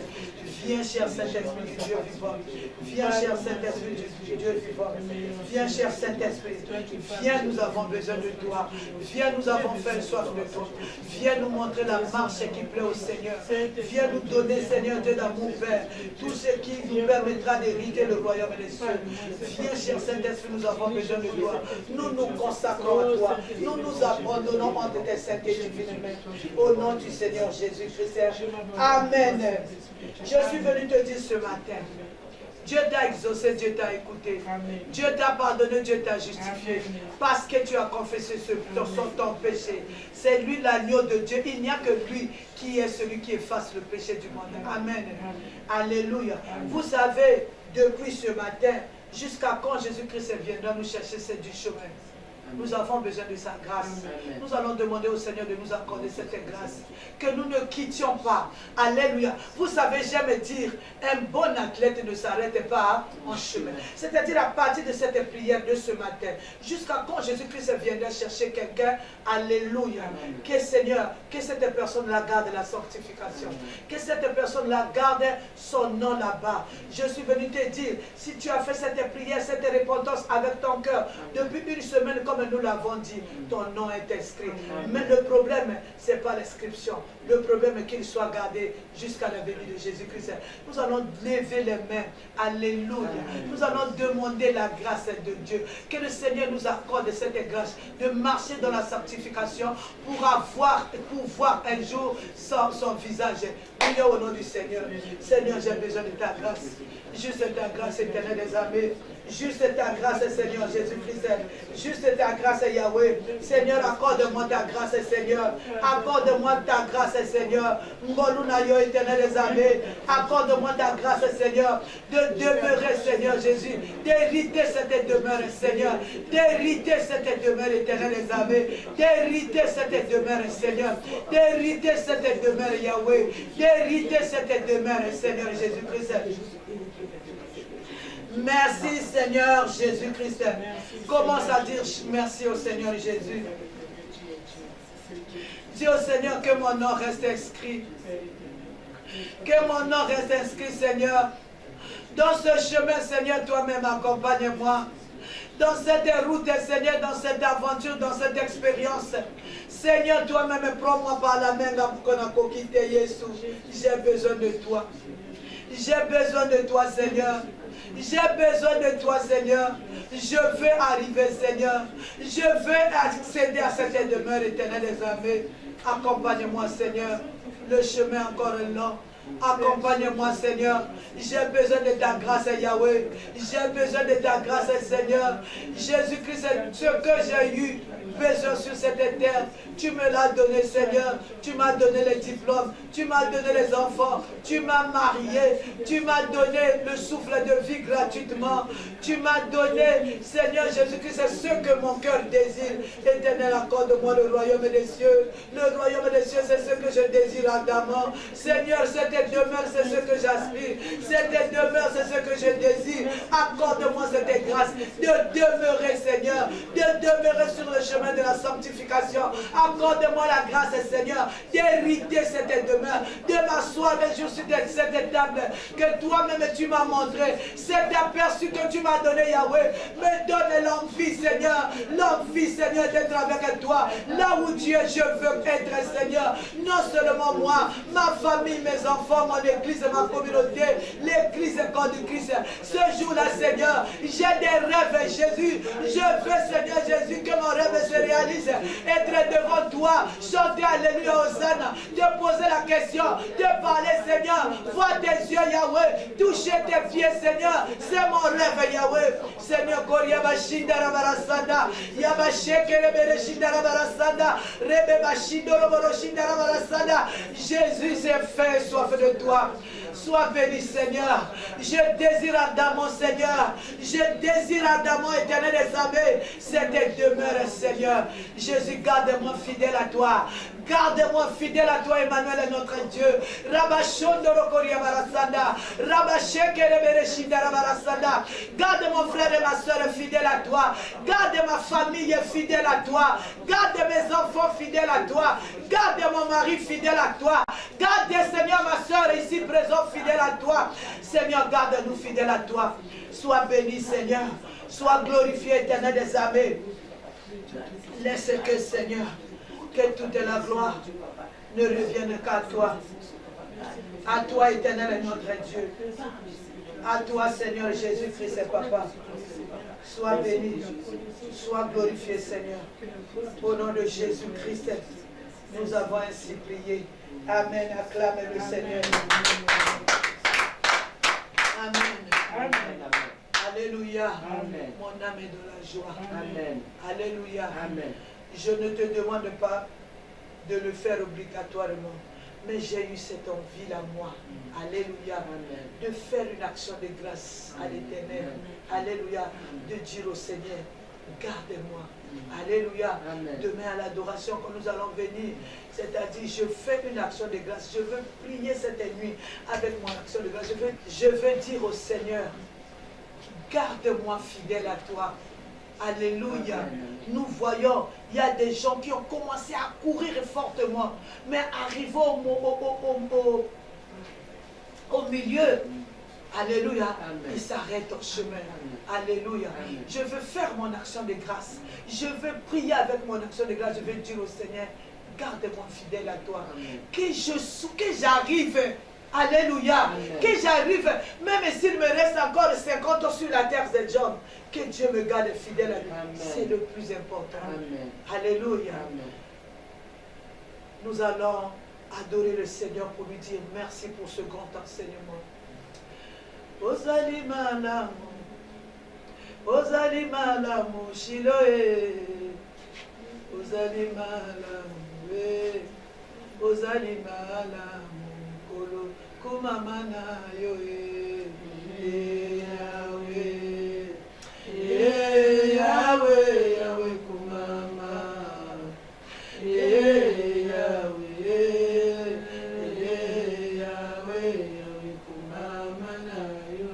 Viens, cher Saint-Esprit du Dieu vivant. Viens, cher Saint-Esprit du Dieu vivant. Viens, cher Saint-Esprit. Viens, nous avons besoin de toi. Viens, nous avons fait soif de toi. Viens nous montrer la marche qui plaît au Seigneur. Viens nous donner, Seigneur Dieu d'amour, Père, tout ce qui nous permettra d'hériter le royaume des cieux. Viens, cher Saint-Esprit, nous avons besoin de toi. Nous nous consacrons à toi. Nous nous abandonnons entre tes saintes et divines mains. Au nom du Seigneur Jésus-Christ. Amen. Je suis venu te dire ce matin. Dieu t'a exaucé, Dieu t'a écouté. Amen. Dieu t'a pardonné, Dieu t'a justifié. Amen. Parce que tu as confessé ton péché. C'est lui l'agneau de Dieu. Il n'y a que lui qui est celui qui efface le péché du monde. Amen. Amen. Alléluia. Amen. Vous savez, depuis ce matin, jusqu'à quand Jésus-Christ viendra nous chercher, c'est du chemin. Nous avons besoin de sa grâce. Amen. Nous allons demander au Seigneur de nous accorder cette grâce. Que nous ne quittions pas. Alléluia. Vous savez, j'aime dire, un bon athlète ne s'arrête pas en chemin. C'est-à-dire à partir de cette prière de ce matin, jusqu'à quand Jésus-Christ viendra chercher quelqu'un. Alléluia. Amen. Que Seigneur, que cette personne-là garde la sanctification. Amen. Que cette personne-là garde son nom là-bas. Je suis venu te dire, si tu as fait cette prière, cette repentance avec ton cœur, depuis une semaine, comme nous l'avons dit, ton nom est inscrit. Mais le problème, ce n'est pas l'inscription. Le problème est qu'il soit gardé jusqu'à la venue de Jésus-Christ. Nous allons lever les mains. Alléluia. Nous allons demander la grâce de Dieu. Que le Seigneur nous accorde cette grâce de marcher dans la sanctification pour voir un jour son visage. Prions au nom du Seigneur. Seigneur, j'ai besoin de ta grâce. Juste ta grâce éternelle des armées. Juste ta grâce, Seigneur Jésus-Christ. Juste ta grâce, Yahweh. Seigneur, accorde-moi ta grâce, Seigneur. Accorde-moi ta grâce, Seigneur. Mbolunayo, éternel des armées. Accorde-moi ta grâce, Seigneur, de demeurer, Seigneur Jésus. D'hériter cette demeure, Seigneur. D'hériter cette demeure, éternel des armées. D'hériter cette demeure, Seigneur. D'hériter cette demeure, Yahweh. D'hériter cette demeure, Seigneur Jésus-Christ. Merci Seigneur Jésus-Christ. Commence à dire merci au Seigneur Jésus. Dis au Seigneur que mon nom reste inscrit. Que mon nom reste inscrit, Seigneur. Dans ce chemin, Seigneur, toi-même accompagne-moi. Dans cette route, Seigneur, dans cette aventure, dans cette expérience. Seigneur, toi-même, prends-moi par la main. J'ai besoin de toi. J'ai besoin de toi, Seigneur. J'ai besoin de toi, Seigneur. Je veux arriver, Seigneur. Je veux accéder à cette demeure éternelle des armées. Accompagne-moi, Seigneur. Le chemin encore est long. Accompagne-moi, Seigneur. J'ai besoin de ta grâce, Yahweh. J'ai besoin de ta grâce, Seigneur. Jésus-Christ, ce que j'ai eu besoin sur cette terre, tu me l'as donné, Seigneur. Tu m'as donné les diplômes. Tu m'as donné les enfants. Tu m'as marié. Tu m'as donné le souffle de vie gratuitement. Tu m'as donné, Seigneur Jésus-Christ, ce que mon cœur désire. Éternel, accorde-moi le royaume des cieux. Le royaume des cieux, c'est ce que je désire ardemment. Seigneur, cette demeure, c'est ce que j'aspire. Cette demeure, c'est ce que je désire. Accorde-moi cette grâce de demeurer, Seigneur. De demeurer sur le chemin de la sanctification. Accorde-moi la grâce, Seigneur, d'hériter cette demeure, de m'asseoir un jour sur cette table que toi-même tu m'as montré. Cet aperçu que tu m'as donné, Yahweh, me donne l'envie, Seigneur. L'envie, Seigneur, d'être avec toi. Là où tu es, je veux être, Seigneur. Non seulement moi, ma famille, mes enfants, mon église, ma communauté, l'église corps du Christ. Ce jour-là, Seigneur, j'ai des rêves, Jésus. Je veux, Seigneur Jésus, que mon rêve se réalise. Être devant toi toi, chanter Alléluia, Hosanna, de poser la question, de parler, Seigneur, vois tes yeux, Yahweh, toucher tes pieds, Seigneur, c'est mon rêve, Yahweh. Seigneur, Koryaba Shindara Barasanda, Yaba Shekere Bere Shindara Barasanda, Rebeba Shindoro Boro Shindara Barasanda. Jésus, j'ai faim et soif de toi. Sois béni, Seigneur. Je désire ardemment, Seigneur. Je désire ardemment, Éternel des armées, cette demeure, Seigneur. Jésus, garde-moi fidèle à toi. Garde-moi fidèle à toi, Emmanuel est notre Dieu. Rabashondoro Koria Barasanda. Rabashekere Bereshindara Barasanda. Garde mon frère et ma soeur fidèle à toi. Garde ma famille fidèle à toi. Garde mes enfants fidèles à toi. Garde mon mari fidèle à toi. Garde, Seigneur, ma soeur ici présente fidèle à toi. Seigneur, garde-nous fidèles à toi. Sois béni, Seigneur. Sois glorifié, Éternel des armées. Laisse que, Seigneur, que toute la gloire ne revienne qu'à toi. À toi, Éternel est notre Dieu. À toi, Seigneur Jésus-Christ et Papa. Sois béni, sois glorifié, Seigneur. Au nom de Jésus-Christ, nous avons ainsi prié. Amen. Acclame le Seigneur. Amen. Amen. Alléluia. Amen. Mon âme est dans la joie. Amen. Alléluia. Amen. Je ne te demande pas de le faire obligatoirement, mais j'ai eu cette envie-là, moi. Alléluia. Amen. De faire une action de grâce à l'Éternel. Alléluia. De dire au Seigneur, garde-moi. Alléluia. Amen. Demain à l'adoration, quand nous allons venir, c'est-à-dire, je fais une action de grâce. Je veux prier cette nuit avec mon action de grâce. Je veux dire au Seigneur, garde-moi fidèle à toi. Alléluia. Nous voyons, il y a des gens qui ont commencé à courir fortement, mais arrivant au milieu, alléluia, ils s'arrêtent au chemin. Alléluia. Je veux faire mon action de grâce. Je veux prier avec mon action de grâce. Je veux dire au Seigneur, garde-moi fidèle à toi. Que j'arrive. Alléluia. Amen. Que j'arrive, même s'il me reste encore 50 ans sur la terre des hommes, que Dieu me garde fidèle à lui. C'est le plus important. Amen. Alléluia. Amen. Nous allons adorer le Seigneur pour lui dire merci pour ce grand enseignement. Ozali malamu shiloe. Ozali malamu. Ozali malamu. Kumamana yo Yahweh, Yahweh, Yahweh kumama, Yahweh, Yahweh, Yahweh kumamana yo.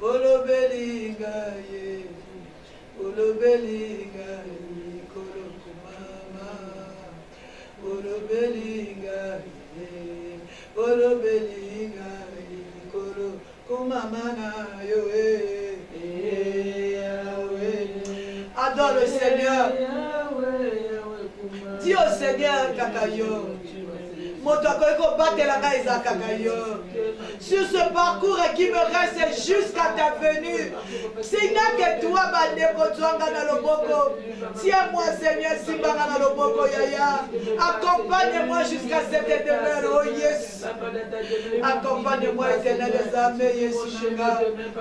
Olobelinga ye, olobelinga ye, kolo kumama, olobelinga ye. Adore le Seigneur. Dis au Seigneur Kakayo. Sur ce parcours qui me reste jusqu'à ta venue, s'il n'y a que toi, tiens-moi, Seigneur, Simbanga na loboko yaya. Accompagne-moi jusqu'à cette demeure, oh Yes. Accompagne-moi, Éternel des armées, Yesu,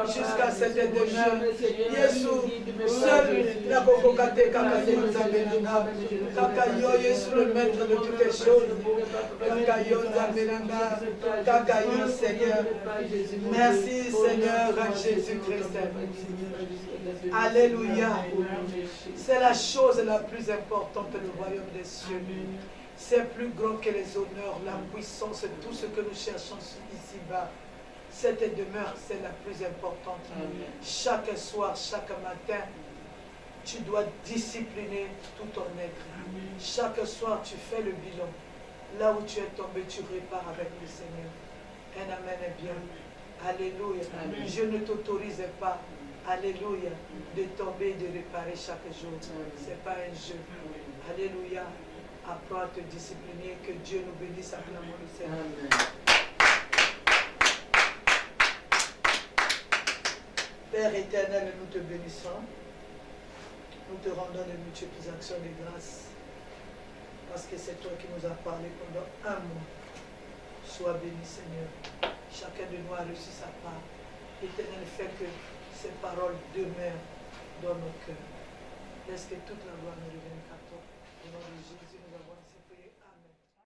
jusqu'à cette demeure. Yesu, seul la kokokate kakayo nzambelanga. Kakayo, Yesu, le maître de toutes les choses. Kakayo nzambelanga. Kakayo, Seigneur. Merci, Seigneur, Jésus-Christ. Alléluia. C'est la chose la plus importante du royaume des cieux. C'est plus grand que les honneurs, la puissance, tout ce que nous cherchons ici-bas. Cette demeure, c'est la plus importante. Chaque soir, chaque matin, tu dois discipliner tout ton être. Chaque soir, tu fais le bilan. Là où tu es tombé, tu répares avec le Seigneur. Un amen est bien. Alléluia. Amen. Je ne t'autorise pas, alléluia, de tomber et de réparer chaque jour. Ce n'est pas un jeu. Alléluia. Apprends à te discipliner. Que Dieu nous bénisse. Acclamons le Seigneur. Amen. Père éternel, nous te bénissons. Nous te rendons de multiples actions de grâce. parce que c'est toi qui nous as parlé pendant un mois. Sois béni, Seigneur. Chacun de nous a reçu sa part. Éternel, fais que ces paroles demeurent dans nos cœurs. Laisse que toute la gloire nous revienne à toi. Au nom de Jésus, nous avons ainsi.